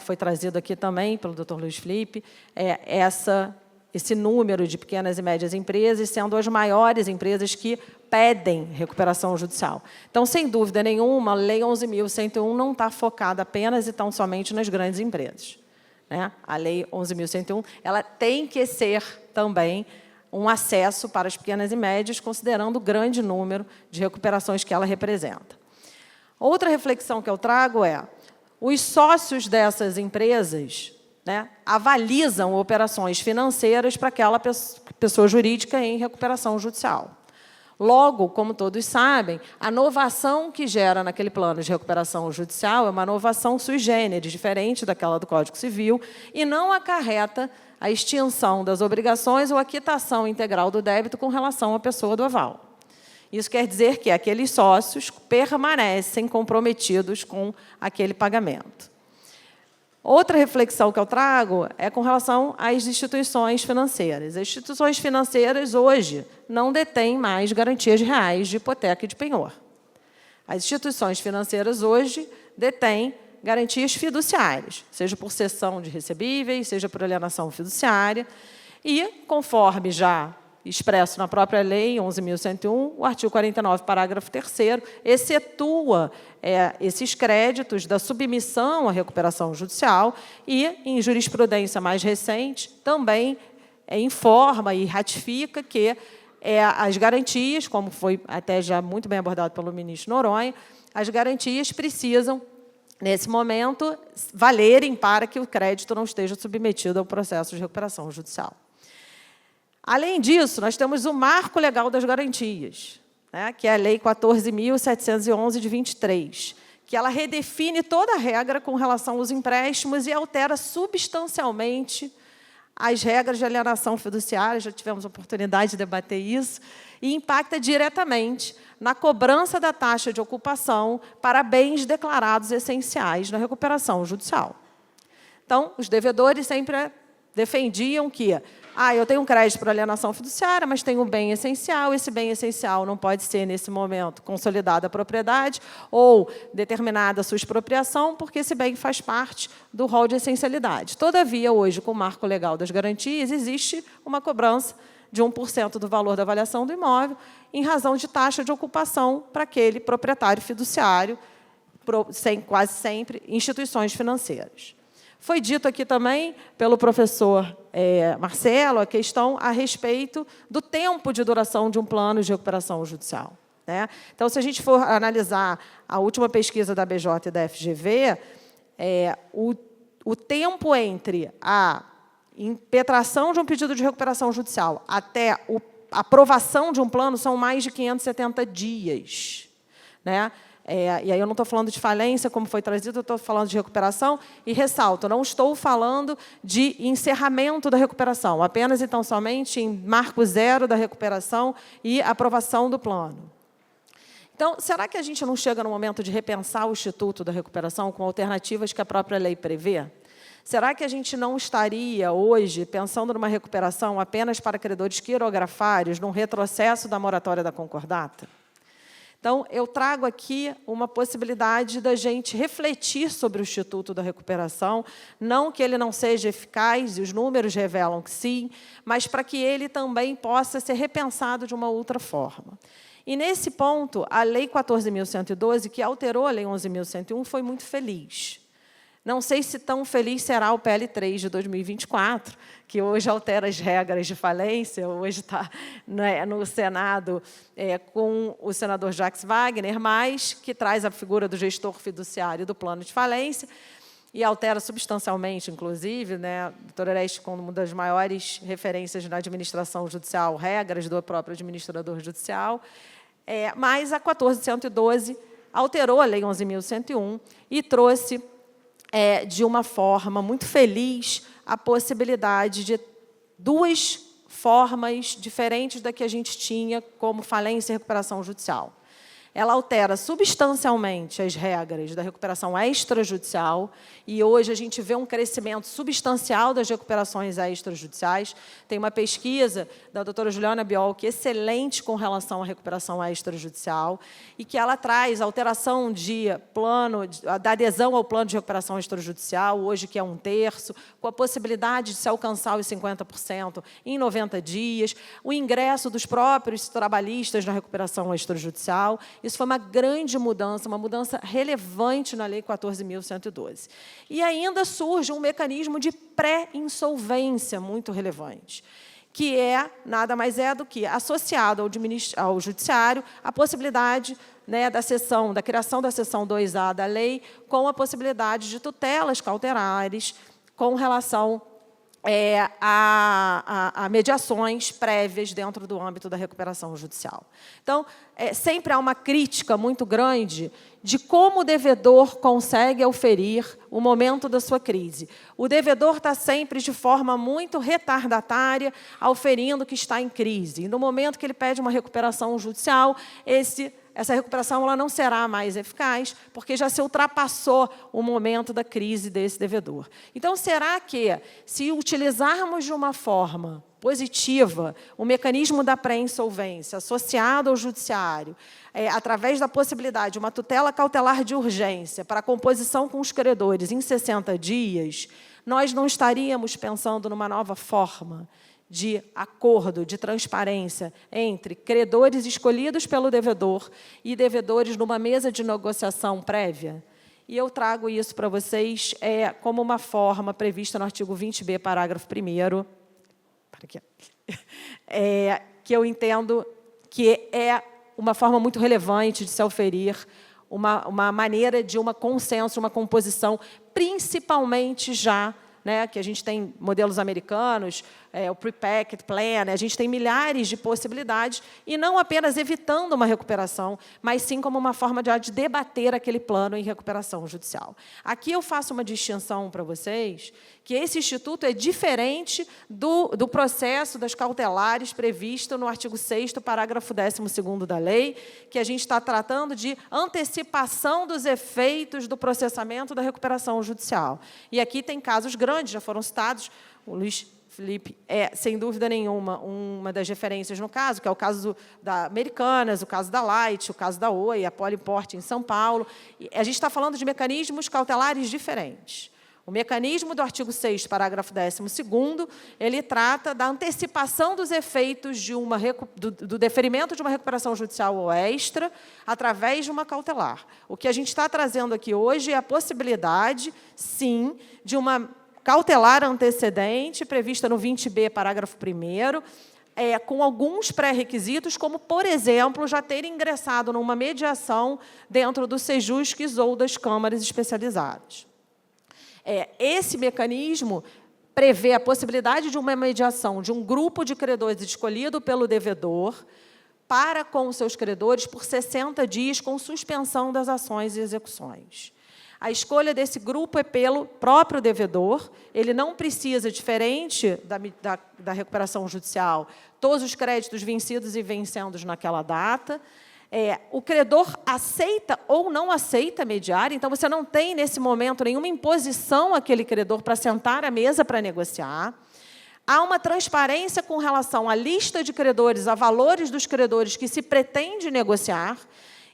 Foi trazido aqui também pelo Dr. Luiz Felipe, esse número de pequenas e médias empresas sendo as maiores empresas que pedem recuperação judicial. Então, sem dúvida nenhuma, a Lei 11.101 não está focada apenas e tão somente nas grandes empresas. A Lei 11.101 ela tem que ser também um acesso para as pequenas e médias, considerando o grande número de recuperações que ela representa. Outra reflexão que eu trago é: os sócios dessas empresas avalizam operações financeiras para aquela pessoa jurídica em recuperação judicial. Logo, como todos sabem, a novação que gera naquele plano de recuperação judicial é uma novação sui generis, diferente daquela do Código Civil, e não acarreta a extinção das obrigações ou a quitação integral do débito com relação à pessoa do aval. Isso quer dizer que aqueles sócios permanecem comprometidos com aquele pagamento. Outra reflexão que eu trago é com relação às instituições financeiras. As instituições financeiras, hoje, não detêm mais garantias reais de hipoteca e de penhor. As instituições financeiras, hoje, detêm garantias fiduciárias, seja por cessão de recebíveis, seja por alienação fiduciária. E, conforme já expresso na própria Lei 11.101, o artigo 49, parágrafo 3º, excetua esses créditos da submissão à recuperação judicial e, em jurisprudência mais recente, também informa e ratifica que as garantias, como foi até já muito bem abordado pelo ministro Noronha, as garantias precisam, nesse momento, valerem para que o crédito não esteja submetido ao processo de recuperação judicial. Além disso, nós temos o Marco Legal das Garantias, né, que é a Lei 14.711, de 23, que ela redefine toda a regra com relação aos empréstimos e altera substancialmente as regras de alienação fiduciária, já tivemos a oportunidade de debater isso, e impacta diretamente na cobrança da taxa de ocupação para bens declarados essenciais na recuperação judicial. Então, os devedores sempre defendiam que eu tenho um crédito por alienação fiduciária, mas tenho um bem essencial, esse bem essencial não pode ser, nesse momento, consolidada a propriedade ou determinada a sua expropriação, porque esse bem faz parte do rol de essencialidade. Todavia, hoje, com o Marco Legal das Garantias, existe uma cobrança de 1% do valor da avaliação do imóvel, em razão de taxa de ocupação para aquele proprietário fiduciário, quase sempre instituições financeiras. Foi dito aqui também pelo professor Marcelo a questão a respeito do tempo de duração de um plano de recuperação judicial, né? Então, se a gente for analisar a última pesquisa da BJ e da FGV, o tempo entre a impetração de um pedido de recuperação judicial até a aprovação de um plano são mais de 570 dias, né? E aí eu não estou falando de falência, como foi trazido, eu estou falando de recuperação, e ressalto, não estou falando de encerramento da recuperação, apenas, então, somente em marco zero da recuperação e aprovação do plano. Então, será que a gente não chega no momento de repensar o Instituto da Recuperação com alternativas que a própria lei prevê? Será que a gente não estaria, hoje, pensando numa recuperação apenas para credores quirografários, num retrocesso da moratória da concordata? Então, eu trago aqui uma possibilidade da gente refletir sobre o Instituto da Recuperação, não que ele não seja eficaz, e os números revelam que sim, mas para que ele também possa ser repensado de uma outra forma. E, nesse ponto, a Lei 14.112, que alterou a Lei 11.101, foi muito feliz. Não sei se tão feliz será o PL 3 de 2024, que hoje altera as regras de falência, hoje está, né, no Senado com o senador Jacques Wagner, mas que traz a figura do gestor fiduciário do plano de falência e altera substancialmente, inclusive, né, a doutora Oreste, como uma das maiores referências na administração judicial, regras do próprio administrador judicial, mas a 14.112 alterou a Lei 11.101 e trouxe de uma forma muito feliz a possibilidade de duas formas diferentes da que a gente tinha como falência e recuperação judicial. Ela altera substancialmente as regras da recuperação extrajudicial, e hoje a gente vê um crescimento substancial das recuperações extrajudiciais. Tem uma pesquisa da doutora Juliana Biolk, excelente com relação à recuperação extrajudicial, e que ela traz alteração de plano, da adesão ao plano de recuperação extrajudicial, hoje que é 1/3, com a possibilidade de se alcançar os 50% em 90 dias, o ingresso dos próprios trabalhistas na recuperação extrajudicial. Isso foi uma grande mudança, uma mudança relevante na Lei 14.112. E ainda surge um mecanismo de pré-insolvência muito relevante, que nada mais do que, associado ao judiciário, a possibilidade, né, da criação da seção 2A da lei, com a possibilidade de tutelas cautelares com relação a mediações prévias dentro do âmbito da recuperação judicial. Então, sempre há uma crítica muito grande de como o devedor consegue auferir o momento da sua crise. O devedor está sempre, de forma muito retardatária, auferindo que está em crise. E, no momento que ele pede uma recuperação judicial, essa recuperação ela não será mais eficaz, porque já se ultrapassou o momento da crise desse devedor. Então, será que, se utilizarmos de uma forma positiva o mecanismo da pré-insolvência associado ao judiciário, através da possibilidade de uma tutela cautelar de urgência para a composição com os credores em 60 dias, nós não estaríamos pensando numa nova forma de acordo, de transparência entre credores escolhidos pelo devedor e devedores numa mesa de negociação prévia? E eu trago isso para vocês como uma forma prevista no artigo 20b, parágrafo 1º, que eu entendo que é uma forma muito relevante de se oferir uma maneira de uma consenso, uma composição, principalmente já, que a gente tem modelos americanos, o Prepacked Plan, a gente tem milhares de possibilidades, e não apenas evitando uma recuperação, mas sim como uma forma de debater aquele plano em recuperação judicial. Aqui eu faço uma distinção para vocês, que esse instituto é diferente do processo das cautelares previsto no artigo 6º, parágrafo 12º da lei, que a gente está tratando de antecipação dos efeitos do processamento da recuperação judicial. E aqui tem casos grandes, já foram citados, o Luiz Felipe é, sem dúvida nenhuma, uma das referências no caso, que é o caso da Americanas, o caso da Light, o caso da Oi, a Polyport em São Paulo. E a gente está falando de mecanismos cautelares diferentes. O mecanismo do artigo 6º, parágrafo 12º, ele trata da antecipação dos efeitos do deferimento de uma recuperação judicial ou extra através de uma cautelar. O que a gente está trazendo aqui hoje é a possibilidade, sim, de uma cautelar antecedente, prevista no 20b, parágrafo 1º, com alguns pré-requisitos, como, por exemplo, já ter ingressado numa mediação dentro do Sejusc ou das câmaras especializadas. Esse mecanismo prevê a possibilidade de uma mediação de um grupo de credores escolhido pelo devedor para com seus credores por 60 dias, com suspensão das ações e execuções. A escolha desse grupo é pelo próprio devedor, ele não precisa, diferente da recuperação judicial, todos os créditos vencidos e vencendos naquela data. O credor aceita ou não aceita mediar, então você não tem, nesse momento, nenhuma imposição àquele credor para sentar à mesa para negociar. Há uma transparência com relação à lista de credores, a valores dos credores que se pretende negociar,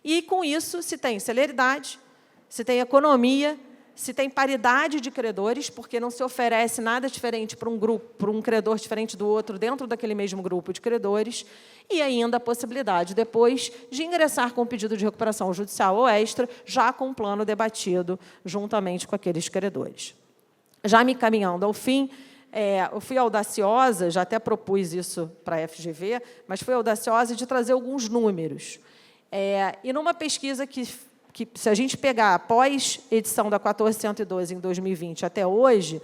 e, com isso, se tem celeridade, se tem economia, se tem paridade de credores, porque não se oferece nada diferente para um grupo, para um credor diferente do outro, dentro daquele mesmo grupo de credores, e ainda a possibilidade, depois, de ingressar com o pedido de recuperação judicial ou extra, já com um plano debatido juntamente com aqueles credores. Já me encaminhando ao fim, eu fui audaciosa, já até propus isso para a FGV, mas fui audaciosa de trazer alguns números. E numa pesquisa que, se a gente pegar após edição da 1412 em 2020 até hoje,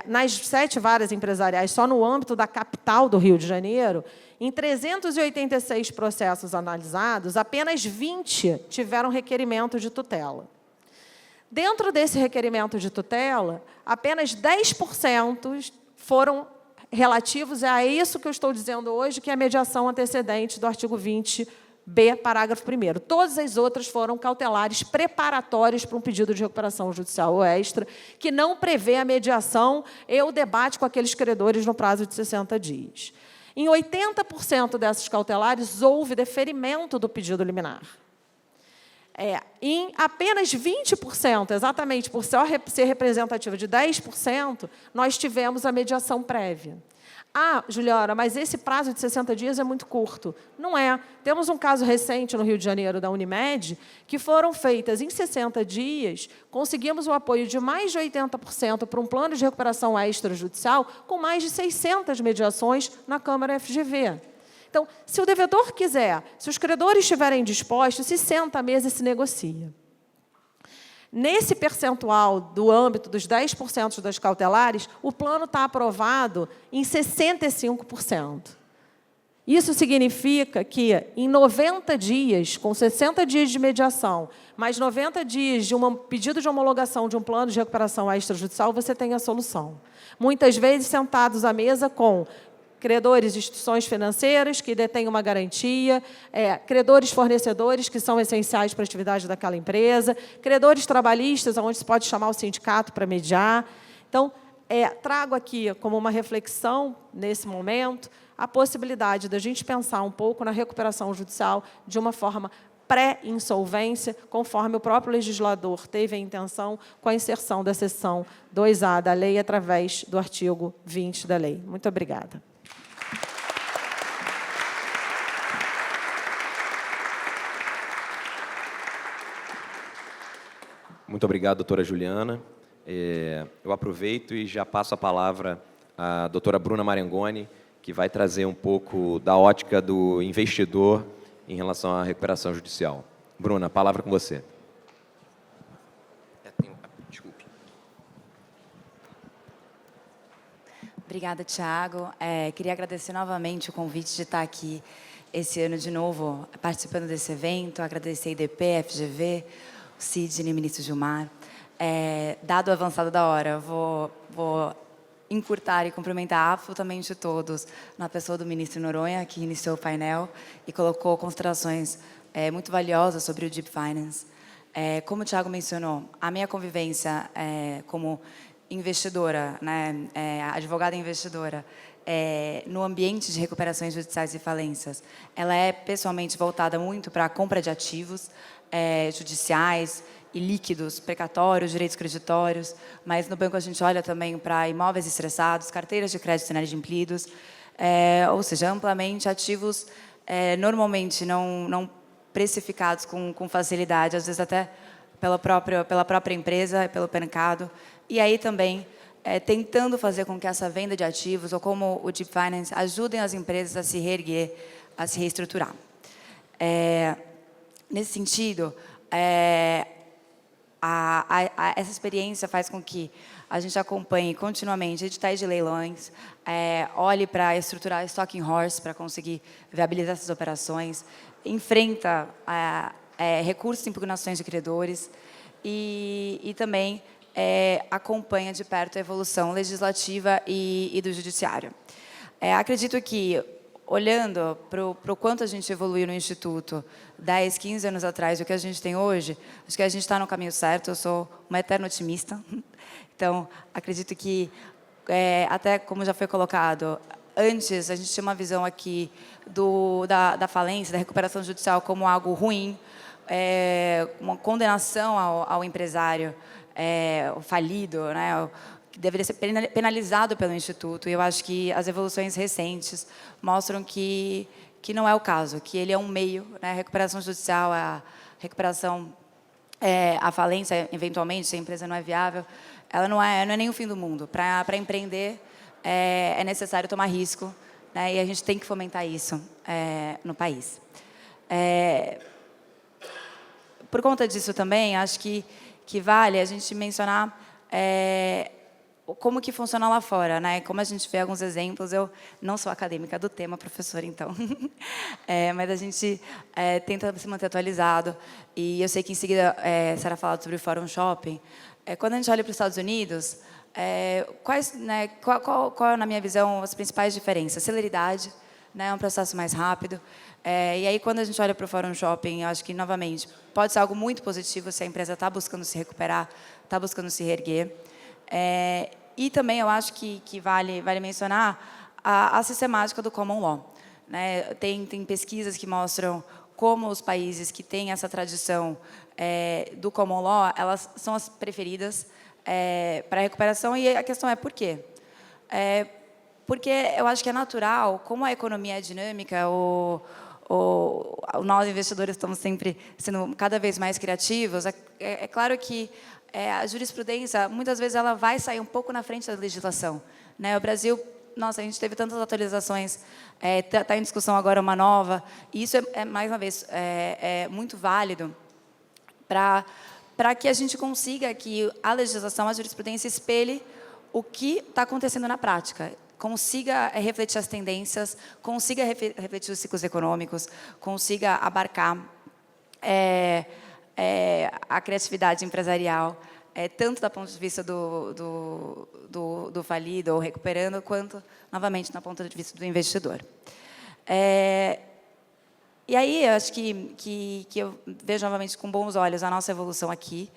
nas 7 varas empresariais, só no âmbito da capital do Rio de Janeiro, em 386 processos analisados, apenas 20 tiveram requerimento de tutela. Dentro desse requerimento de tutela, apenas 10% foram relativos a isso que eu estou dizendo hoje, que é a mediação antecedente do artigo 20b, parágrafo 1º. Todas as outras foram cautelares preparatórios para um pedido de recuperação judicial ou extra, que não prevê a mediação e o debate com aqueles credores no prazo de 60 dias. Em 80% dessas cautelares, houve deferimento do pedido liminar. Em apenas 20%, exatamente por ser representativa de 10%, nós tivemos a mediação prévia. Juliana, mas esse prazo de 60 dias é muito curto. Não é. Temos um caso recente no Rio de Janeiro, da Unimed, que foram feitas em 60 dias, conseguimos o apoio de mais de 80% para um plano de recuperação extrajudicial, com mais de 600 mediações na Câmara FGV. Então, se o devedor quiser, se os credores estiverem dispostos, se senta à mesa e se negocia. Nesse percentual do âmbito dos 10% das cautelares, o plano está aprovado em 65%. Isso significa que, em 90 dias, com 60 dias de mediação, mais 90 dias de um pedido de homologação de um plano de recuperação extrajudicial, você tem a solução. Muitas vezes sentados à mesa com credores, instituições financeiras que detêm uma garantia, credores fornecedores, que são essenciais para a atividade daquela empresa, credores trabalhistas, onde se pode chamar o sindicato para mediar. Então, trago aqui como uma reflexão, nesse momento, a possibilidade da gente pensar um pouco na recuperação judicial de uma forma pré-insolvência, conforme o próprio legislador teve a intenção com a inserção da seção 2A da lei através do artigo 20 da lei. Muito obrigada. Muito obrigado, doutora Juliana. Eu aproveito e já passo a palavra à doutora Bruna Marengoni, que vai trazer um pouco da ótica do investidor em relação à recuperação judicial. Bruna, a palavra com você. Desculpe. Obrigada, Thiago. Queria agradecer novamente o convite de estar aqui esse ano de novo, participando desse evento, agradecer a IDP, FGV, o Sidney, ministro Gilmar. Dado o avançado da hora, vou encurtar e cumprimentar absolutamente todos, na pessoa do ministro Noronha, que iniciou o painel e colocou considerações muito valiosas sobre o Deep Finance. Como o Thiago mencionou, a minha convivência como investidora, né, advogada investidora, no ambiente de recuperações judiciais e falências, ela é pessoalmente voltada muito para a compra de ativos judiciais e líquidos, precatórios, direitos creditórios, mas no banco a gente olha também para imóveis estressados, carteiras de crédito inadimplidos, ou seja, amplamente ativos normalmente não precificados com facilidade, às vezes até pela própria empresa, pelo mercado, e aí também tentando fazer com que essa venda de ativos, ou como o Deep Finance, ajudem as empresas a se reerguer, a se reestruturar. Nesse sentido, essa experiência faz com que a gente acompanhe continuamente editais de leilões, olhe para estruturar Stalking Horse para conseguir viabilizar essas operações, enfrenta recursos de impugnações de credores e também acompanha de perto a evolução legislativa e do judiciário. Acredito que, olhando para o quanto a gente evoluiu no Instituto 10, 15 anos atrás do que a gente tem hoje, acho que a gente está no caminho certo. Eu sou uma eterna otimista. Então, acredito que, até como já foi colocado, antes a gente tinha uma visão aqui da falência, da recuperação judicial como algo ruim, uma condenação ao empresário falido, né, que deveria ser penalizado pelo Instituto. E eu acho que as evoluções recentes mostram que não é o caso, que ele é um meio, né, a recuperação judicial, a recuperação, a falência, eventualmente, se a empresa não é viável, ela não é nem o fim do mundo. Para empreender, é necessário tomar risco, né, e a gente tem que fomentar isso no país. Por conta disso também, acho que vale a gente mencionar como que funciona lá fora, né? Como a gente vê alguns exemplos, eu não sou acadêmica do tema, professora, então, mas a gente tenta se manter atualizado, e eu sei que em seguida será falado sobre o Fórum Shopping. Quando a gente olha para os Estados Unidos, qual, na minha visão, as principais diferenças? Celeridade, né? É um processo mais rápido. E aí, quando a gente olha para o Fórum Shopping, eu acho que, novamente, pode ser algo muito positivo se a empresa está buscando se recuperar, está buscando se reerguer. E também eu acho que vale mencionar a sistemática do Common Law, né? Tem pesquisas que mostram como os países que têm essa tradição do Common Law, elas são as preferidas para a recuperação. E a questão é por quê? Porque eu acho que é natural, como a economia é dinâmica, nós investidores estamos sempre sendo cada vez mais criativos. É claro que a jurisprudência, muitas vezes, ela vai sair um pouco na frente da legislação, né? O Brasil, nossa, a gente teve tantas atualizações, está em discussão agora uma nova, e isso mais uma vez, muito válido para que a gente consiga que a legislação, a jurisprudência espelhe o que está acontecendo na prática, consiga refletir as tendências, consiga refletir os ciclos econômicos, consiga abarcar a criatividade empresarial, tanto do ponto de vista do falido ou recuperando, quanto, novamente, do ponto de vista do investidor. E aí, eu acho que eu vejo novamente com bons olhos a nossa evolução aqui.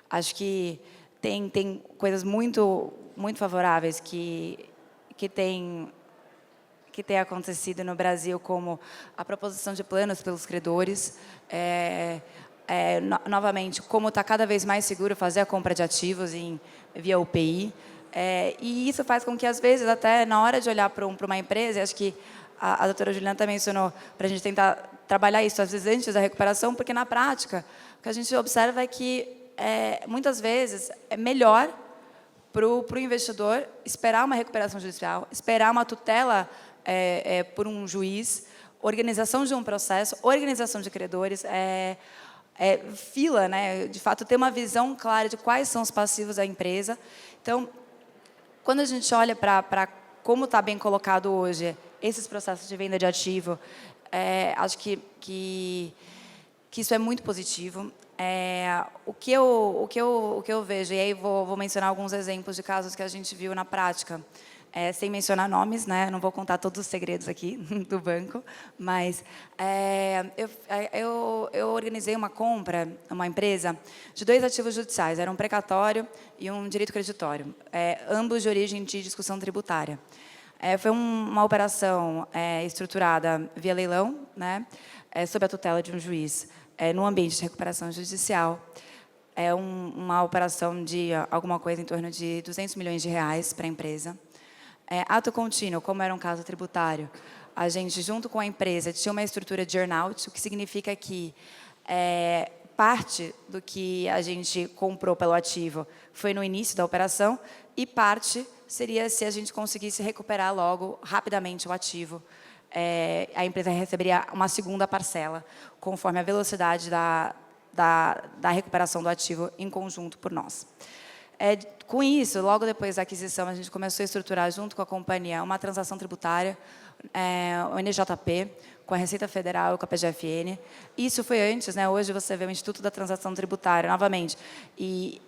Acho que tem coisas muito favoráveis que têm acontecido no Brasil, como a proposição de planos pelos credores, novamente, como está cada vez mais seguro fazer a compra de ativos via UPI. E isso faz com que, às vezes, até na hora de olhar para uma empresa, acho que a doutora Juliana também mencionou, para a gente tentar trabalhar isso, às vezes, antes da recuperação, porque, na prática, o que a gente observa é que, muitas vezes, é melhor para o investidor esperar uma recuperação judicial, esperar uma tutela por um juiz, organização de um processo, organização de credores, fila, né? De fato, ter uma visão clara de quais são os passivos da empresa. Então, quando a gente olha para como está bem colocado hoje esses processos de venda de ativo, acho que isso é muito positivo. O que eu vejo, e aí vou mencionar alguns exemplos de casos que a gente viu na prática, sem mencionar nomes, né? Não vou contar todos os segredos aqui do banco, mas eu organizei uma compra, uma empresa, de 2 ativos judiciais, era um precatório e um direito creditório, ambos de origem de discussão tributária. Foi uma operação estruturada via leilão, né? Sob a tutela de um juiz, no ambiente de recuperação judicial. Uma operação de alguma coisa em torno de R$200 milhões para a empresa. Ato contínuo, como era um caso tributário, a gente, junto com a empresa, tinha uma estrutura de earn-out, o que significa que parte do que a gente comprou pelo ativo foi no início da operação e parte seria se a gente conseguisse recuperar logo, rapidamente, o ativo. A empresa receberia uma segunda parcela, conforme a velocidade da recuperação do ativo em conjunto por nós. Com isso, logo depois da aquisição, a gente começou a estruturar, junto com a companhia, uma transação tributária, o NJP, com a Receita Federal e com a PGFN. Isso foi antes, né? Hoje você vê o Instituto da Transação Tributária, novamente, e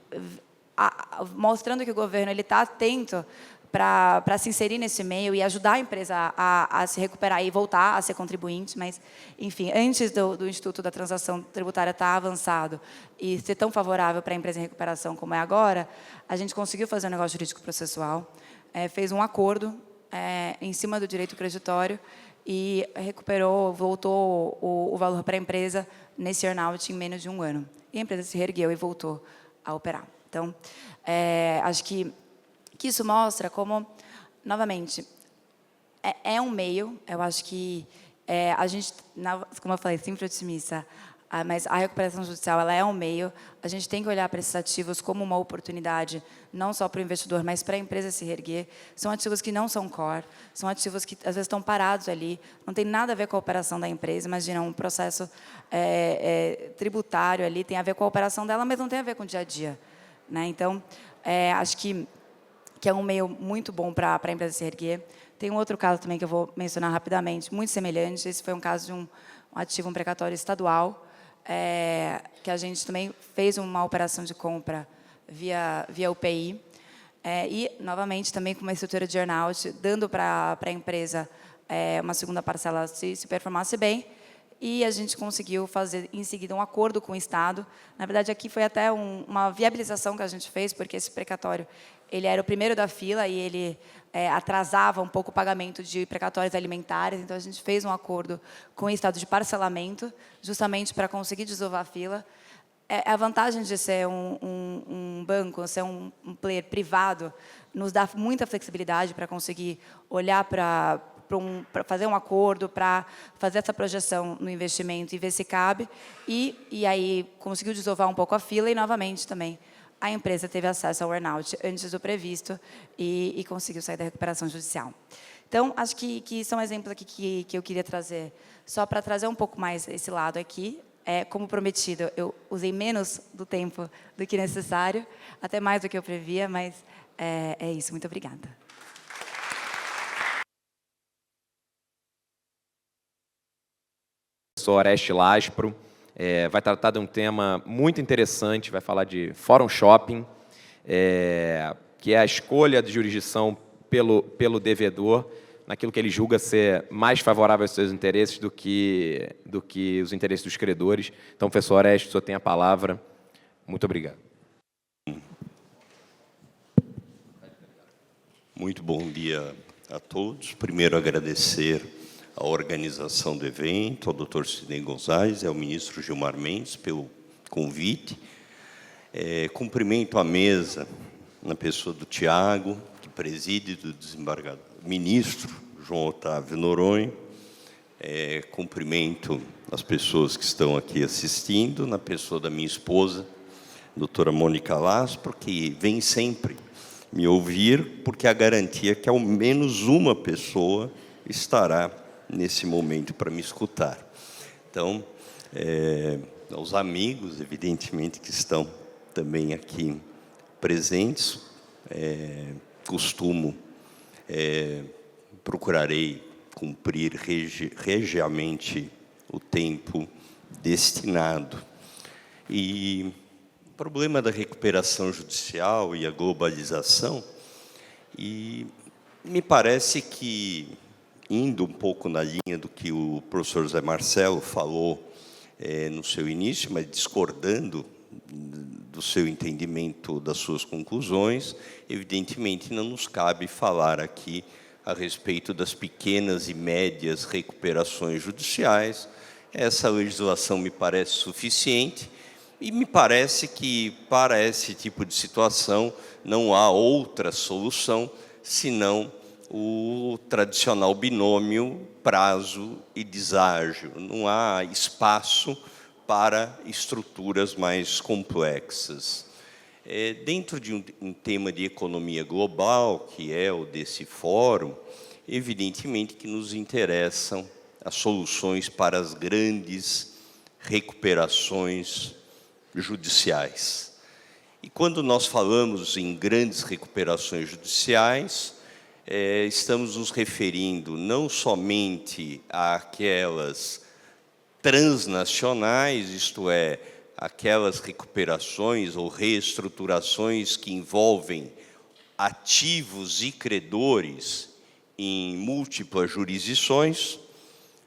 mostrando que o governo está atento para se inserir nesse meio e ajudar a empresa a se recuperar e voltar a ser contribuinte, mas, enfim, antes do Instituto da Transação Tributária estar avançado e ser tão favorável para a empresa em recuperação como é agora, a gente conseguiu fazer um negócio jurídico processual, fez um acordo em cima do direito creditório e recuperou, voltou o valor para a empresa nesse earn-out em menos de 1 ano. E a empresa se reergueu e voltou a operar. Então, acho que isso mostra como, novamente, é um meio, eu acho que a gente, como eu falei, sempre otimista, mas a recuperação judicial ela é um meio, a gente tem que olhar para esses ativos como uma oportunidade, não só para o investidor, mas para a empresa se reerguer. São ativos que não são core, são ativos que às vezes estão parados ali, não tem nada a ver com a operação da empresa, imagina um processo tributário ali, tem a ver com a operação dela, mas não tem a ver com o dia a dia, né? Então, acho que é um meio muito bom para a empresa se erguer. Tem um outro caso também que eu vou mencionar rapidamente, muito semelhante. Esse foi um caso de um ativo, um precatório estadual, que a gente também fez uma operação de compra via UPI. E, novamente, também com uma estrutura de earn-out, dando para a empresa uma segunda parcela se performasse bem. E a gente conseguiu fazer, em seguida, um acordo com o Estado. Na verdade, aqui foi até uma viabilização que a gente fez, porque esse precatório ele era o primeiro da fila e ele atrasava um pouco o pagamento de precatórios alimentares. Então, a gente fez um acordo com o Estado de parcelamento, justamente para conseguir desovar a fila. A vantagem de ser um banco, ser um player privado, nos dá muita flexibilidade para conseguir olhar para fazer um acordo, para fazer essa projeção no investimento e ver se cabe. E aí conseguiu desovar um pouco a fila e, novamente, também a empresa teve acesso ao earn-out antes do previsto e conseguiu sair da recuperação judicial. Então, acho que são exemplos aqui que eu queria trazer, só para trazer um pouco mais esse lado aqui. Como prometido, eu usei menos do tempo do que necessário, até mais do que eu previa, mas é isso. Muito obrigada. Sou Oreste Laspro, vai tratar de um tema muito interessante, vai falar de Fórum Shopping. que é a escolha de jurisdição pelo devedor naquilo que ele julga ser mais favorável aos seus interesses do que os interesses dos credores. Então, professor Orestes, o senhor tem a palavra. Muito obrigado. Muito bom dia a todos. Primeiro, agradecer a organização do evento, ao Dr. Sidney Gonzalez e ao ministro Gilmar Mendes pelo convite. Cumprimento a mesa, na pessoa do Tiago, que preside, do desembargador, ministro João Otávio Noronha. Cumprimento as pessoas que estão aqui assistindo, na pessoa da minha esposa, doutora Mônica Laspro, que vem sempre me ouvir, porque a garantia é que ao menos uma pessoa estará nesse momento para me escutar. Então, aos amigos, evidentemente, que estão também aqui presentes, procurarei cumprir regiamente o tempo destinado. E o problema da recuperação judicial e a globalização, e me parece que, indo um pouco na linha do que o professor Zé Marcelo falou no seu início, mas discordando do seu entendimento das suas conclusões, evidentemente não nos cabe falar aqui a respeito das pequenas e médias recuperações judiciais. Essa legislação me parece suficiente e me parece que, para esse tipo de situação, não há outra solução senão o tradicional binômio prazo e deságio. Não há espaço para estruturas mais complexas. Dentro de um tema de economia global, que é o desse fórum, evidentemente que nos interessam as soluções para as grandes recuperações judiciais. E quando nós falamos em grandes recuperações judiciais, estamos nos referindo não somente àquelas transnacionais, isto é, aquelas recuperações ou reestruturações que envolvem ativos e credores em múltiplas jurisdições,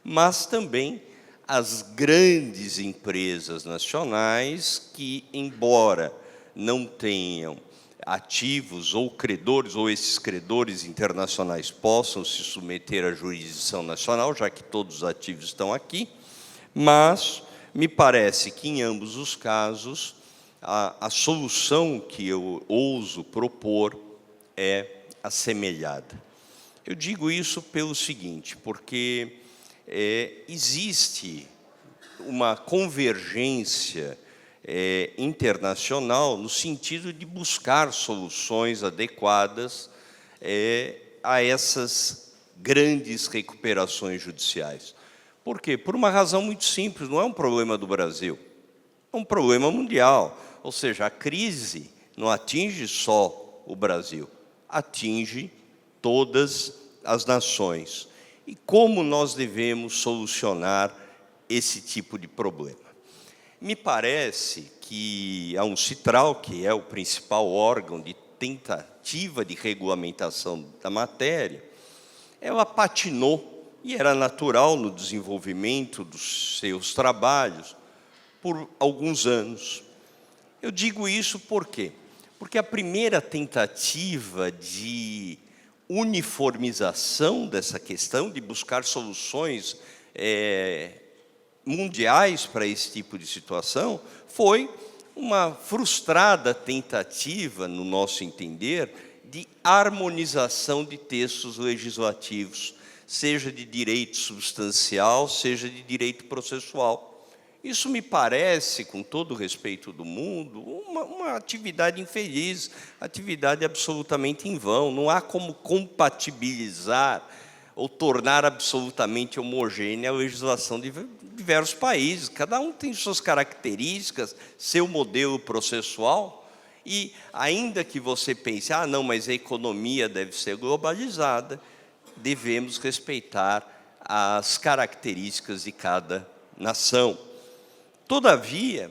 mas também as grandes empresas nacionais que, embora não tenham ativos ou credores, ou esses credores internacionais possam se submeter à jurisdição nacional, já que todos os ativos estão aqui, mas me parece que, em ambos os casos, a solução que eu ouso propor é assemelhada. Eu digo isso pelo seguinte, porque existe uma convergência internacional no sentido de buscar soluções adequadas a essas grandes recuperações judiciais. Por quê? Por uma razão muito simples, não é um problema do Brasil, é um problema mundial. Ou seja, a crise não atinge só o Brasil, atinge todas as nações. E como nós devemos solucionar esse tipo de problema? Me parece que a Uncitral, que é o principal órgão de tentativa de regulamentação da matéria, ela patinou, e era natural no desenvolvimento dos seus trabalhos, por alguns anos. Eu digo isso por quê? Porque a primeira tentativa de uniformização dessa questão, de buscar soluções mundiais para esse tipo de situação, foi uma frustrada tentativa, no nosso entender, de harmonização de textos legislativos, seja de direito substancial, seja de direito processual. Isso me parece, com todo o respeito do mundo, uma atividade infeliz, atividade absolutamente em vão. Não há como compatibilizar ou tornar absolutamente homogênea a legislação de diversos países. Cada um tem suas características, seu modelo processual, e ainda que você pense, não, mas a economia deve ser globalizada, devemos respeitar as características de cada nação. Todavia,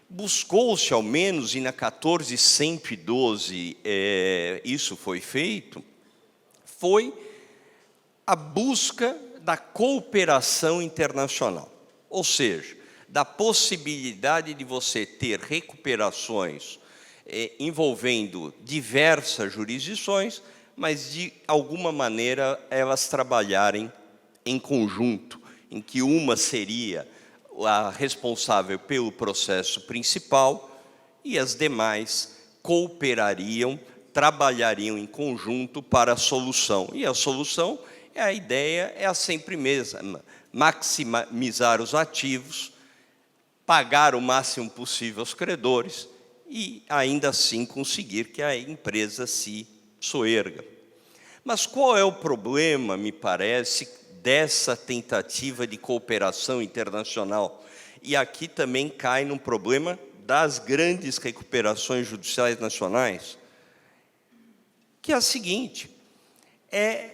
buscou-se, ao menos, e na 14.112 isso foi feito, foi a busca da cooperação internacional. Ou seja, da possibilidade de você ter recuperações envolvendo diversas jurisdições, mas, de alguma maneira, elas trabalharem em conjunto, em que uma seria a responsável pelo processo principal e as demais cooperariam, trabalhariam em conjunto para a solução. E a solução, a ideia é a sempre mesma: maximizar os ativos, pagar o máximo possível aos credores e, ainda assim, conseguir que a empresa se soerga. Mas qual é o problema, me parece, dessa tentativa de cooperação internacional? E aqui também cai num problema das grandes recuperações judiciais nacionais, que é o seguinte: é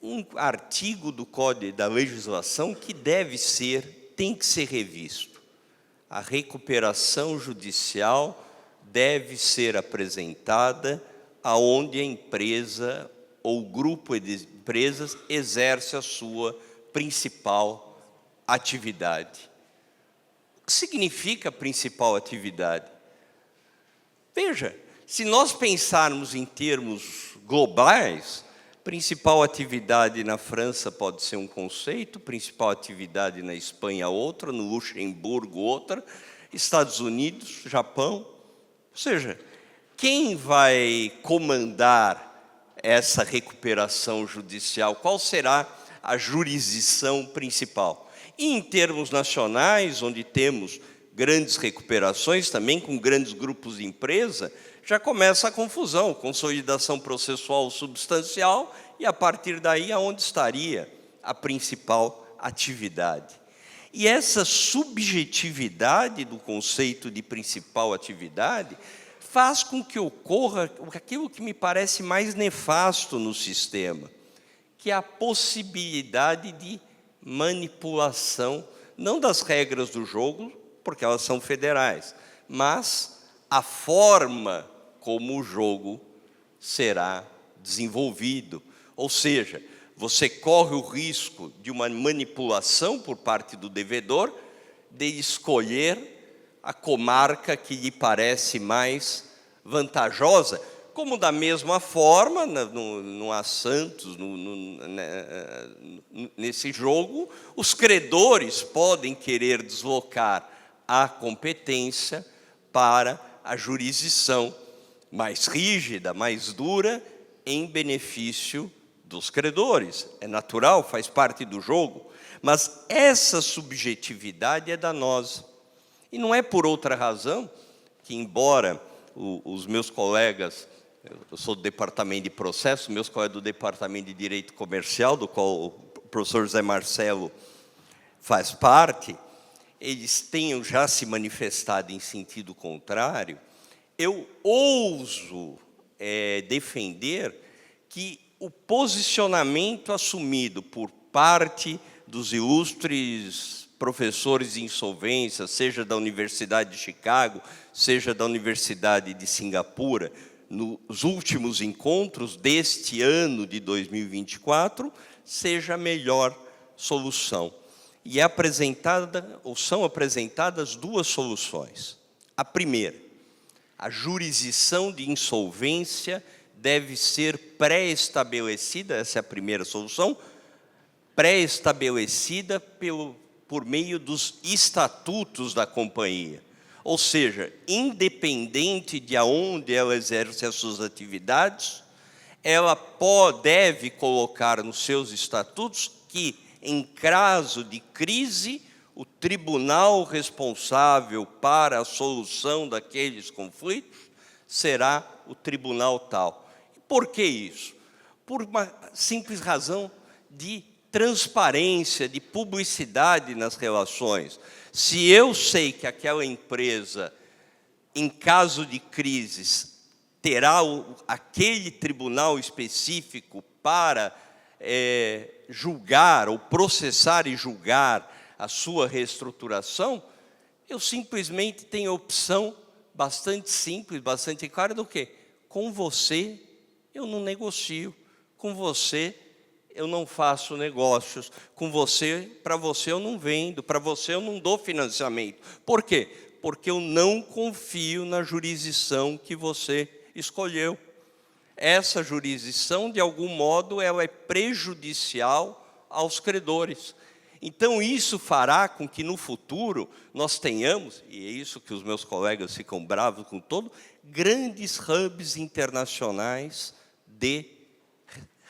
um artigo do Código da Legislação que tem que ser revisto. A recuperação judicial deve ser apresentada aonde a empresa ou grupo de empresas exerce a sua principal atividade. O que significa principal atividade? Veja, se nós pensarmos em termos globais, principal atividade na França pode ser um conceito, principal atividade na Espanha outra, no Luxemburgo outra, Estados Unidos, Japão. Ou seja, quem vai comandar essa recuperação judicial? Qual será a jurisdição principal? E em termos nacionais, onde temos grandes recuperações, também com grandes grupos de empresa, já começa a confusão, consolidação processual substancial, e a partir daí, aonde estaria a principal atividade? E essa subjetividade do conceito de principal atividade faz com que ocorra aquilo que me parece mais nefasto no sistema, que é a possibilidade de manipulação, não das regras do jogo, porque elas são federais, mas a forma como o jogo será desenvolvido. Ou seja, você corre o risco de uma manipulação por parte do devedor, de escolher a comarca que lhe parece mais vantajosa, como, da mesma forma, não há santos nesse jogo, os credores podem querer deslocar a competência para a jurisdição mais rígida, mais dura, em benefício dos credores. É natural, faz parte do jogo, mas essa subjetividade é danosa. E não é por outra razão que, embora os meus colegas, eu sou do departamento de processo, meus colegas do departamento de direito comercial, do qual o professor José Marcelo faz parte, eles tenham já se manifestado em sentido contrário, eu ouso defender que o posicionamento assumido por parte dos ilustres professores de insolvência, seja da Universidade de Chicago, seja da Universidade de Singapura, nos últimos encontros deste ano de 2024, seja a melhor solução. E são apresentadas duas soluções. A primeira, a jurisdição de insolvência deve ser pré-estabelecida, essa é a primeira solução, pré-estabelecida por meio dos estatutos da companhia. Ou seja, independente de aonde ela exerce as suas atividades, ela deve colocar nos seus estatutos que, em caso de crise, o tribunal responsável para a solução daqueles conflitos será o tribunal tal. E por que isso? Por uma simples razão de transparência, de publicidade nas relações. Se eu sei que aquela empresa, em caso de crises, terá aquele tribunal específico para julgar, ou processar e julgar a sua reestruturação, eu simplesmente tenho a opção bastante simples, bastante clara do quê? Com você eu não negocio, com você eu não faço negócios, com você, para você eu não vendo, para você eu não dou financiamento. Por quê? Porque eu não confio na jurisdição que você escolheu. Essa jurisdição, de algum modo, ela é prejudicial aos credores. Então, isso fará com que, no futuro, nós tenhamos, e é isso que os meus colegas ficam bravos com todo, grandes hubs internacionais de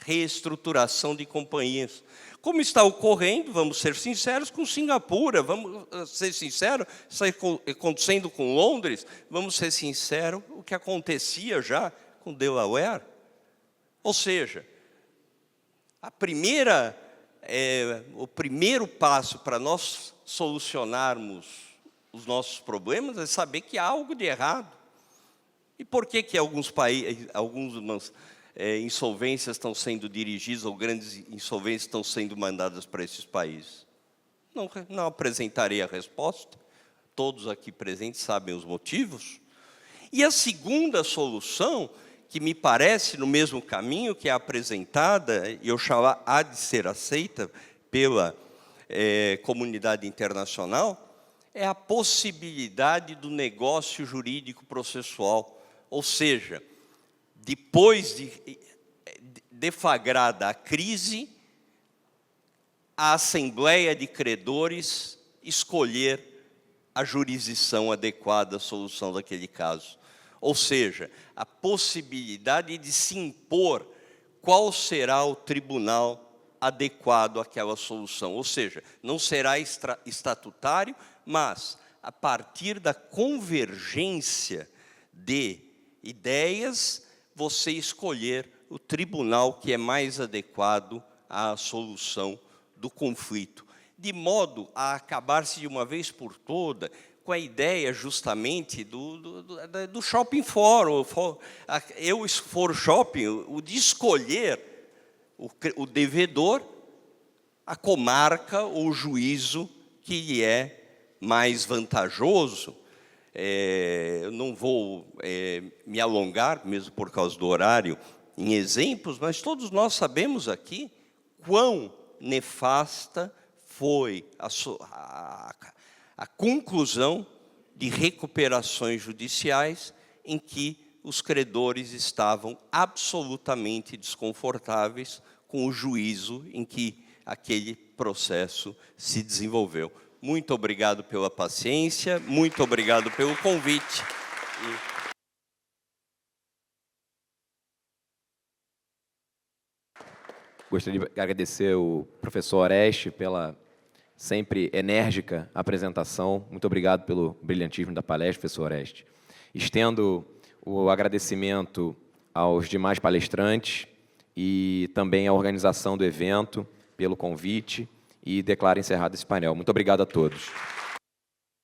reestruturação de companhias. Como está ocorrendo, vamos ser sinceros, com Singapura, vamos ser sinceros, está acontecendo com Londres, vamos ser sinceros, o que acontecia já com Delaware. Ou seja, o primeiro passo para nós solucionarmos os nossos problemas é saber que há algo de errado. E por que alguns países, algumas insolvências estão sendo dirigidas, ou grandes insolvências estão sendo mandadas para esses países? Não apresentarei a resposta, todos aqui presentes sabem os motivos. E a segunda solução, que me parece no mesmo caminho, que é apresentada, e eu chamo há de ser aceita pela comunidade internacional, é a possibilidade do negócio jurídico processual. Ou seja, depois de deflagrada a crise, a Assembleia de Credores escolher a jurisdição adequada à solução daquele caso. Ou seja, a possibilidade de se impor qual será o tribunal adequado àquela solução. Ou seja, não será estatutário, mas a partir da convergência de ideias, você escolher o tribunal que é mais adequado à solução do conflito, de modo a acabar-se de uma vez por toda com a ideia justamente do shopping fórum. Eu, se for shopping, o de escolher o devedor, a comarca ou o juízo que lhe é mais vantajoso. Eu não vou me alongar, mesmo por causa do horário, em exemplos, mas todos nós sabemos aqui quão nefasta foi a conclusão de recuperações judiciais em que os credores estavam absolutamente desconfortáveis com o juízo em que aquele processo se desenvolveu. Muito obrigado pela paciência, muito obrigado pelo convite. Gostaria de agradecer ao professor Oreste pela sempre enérgica apresentação. Muito obrigado pelo brilhantismo da palestra, professor Oreste. Estendo o agradecimento aos demais palestrantes e também à organização do evento pelo convite e declaro encerrado esse painel. Muito obrigado a todos.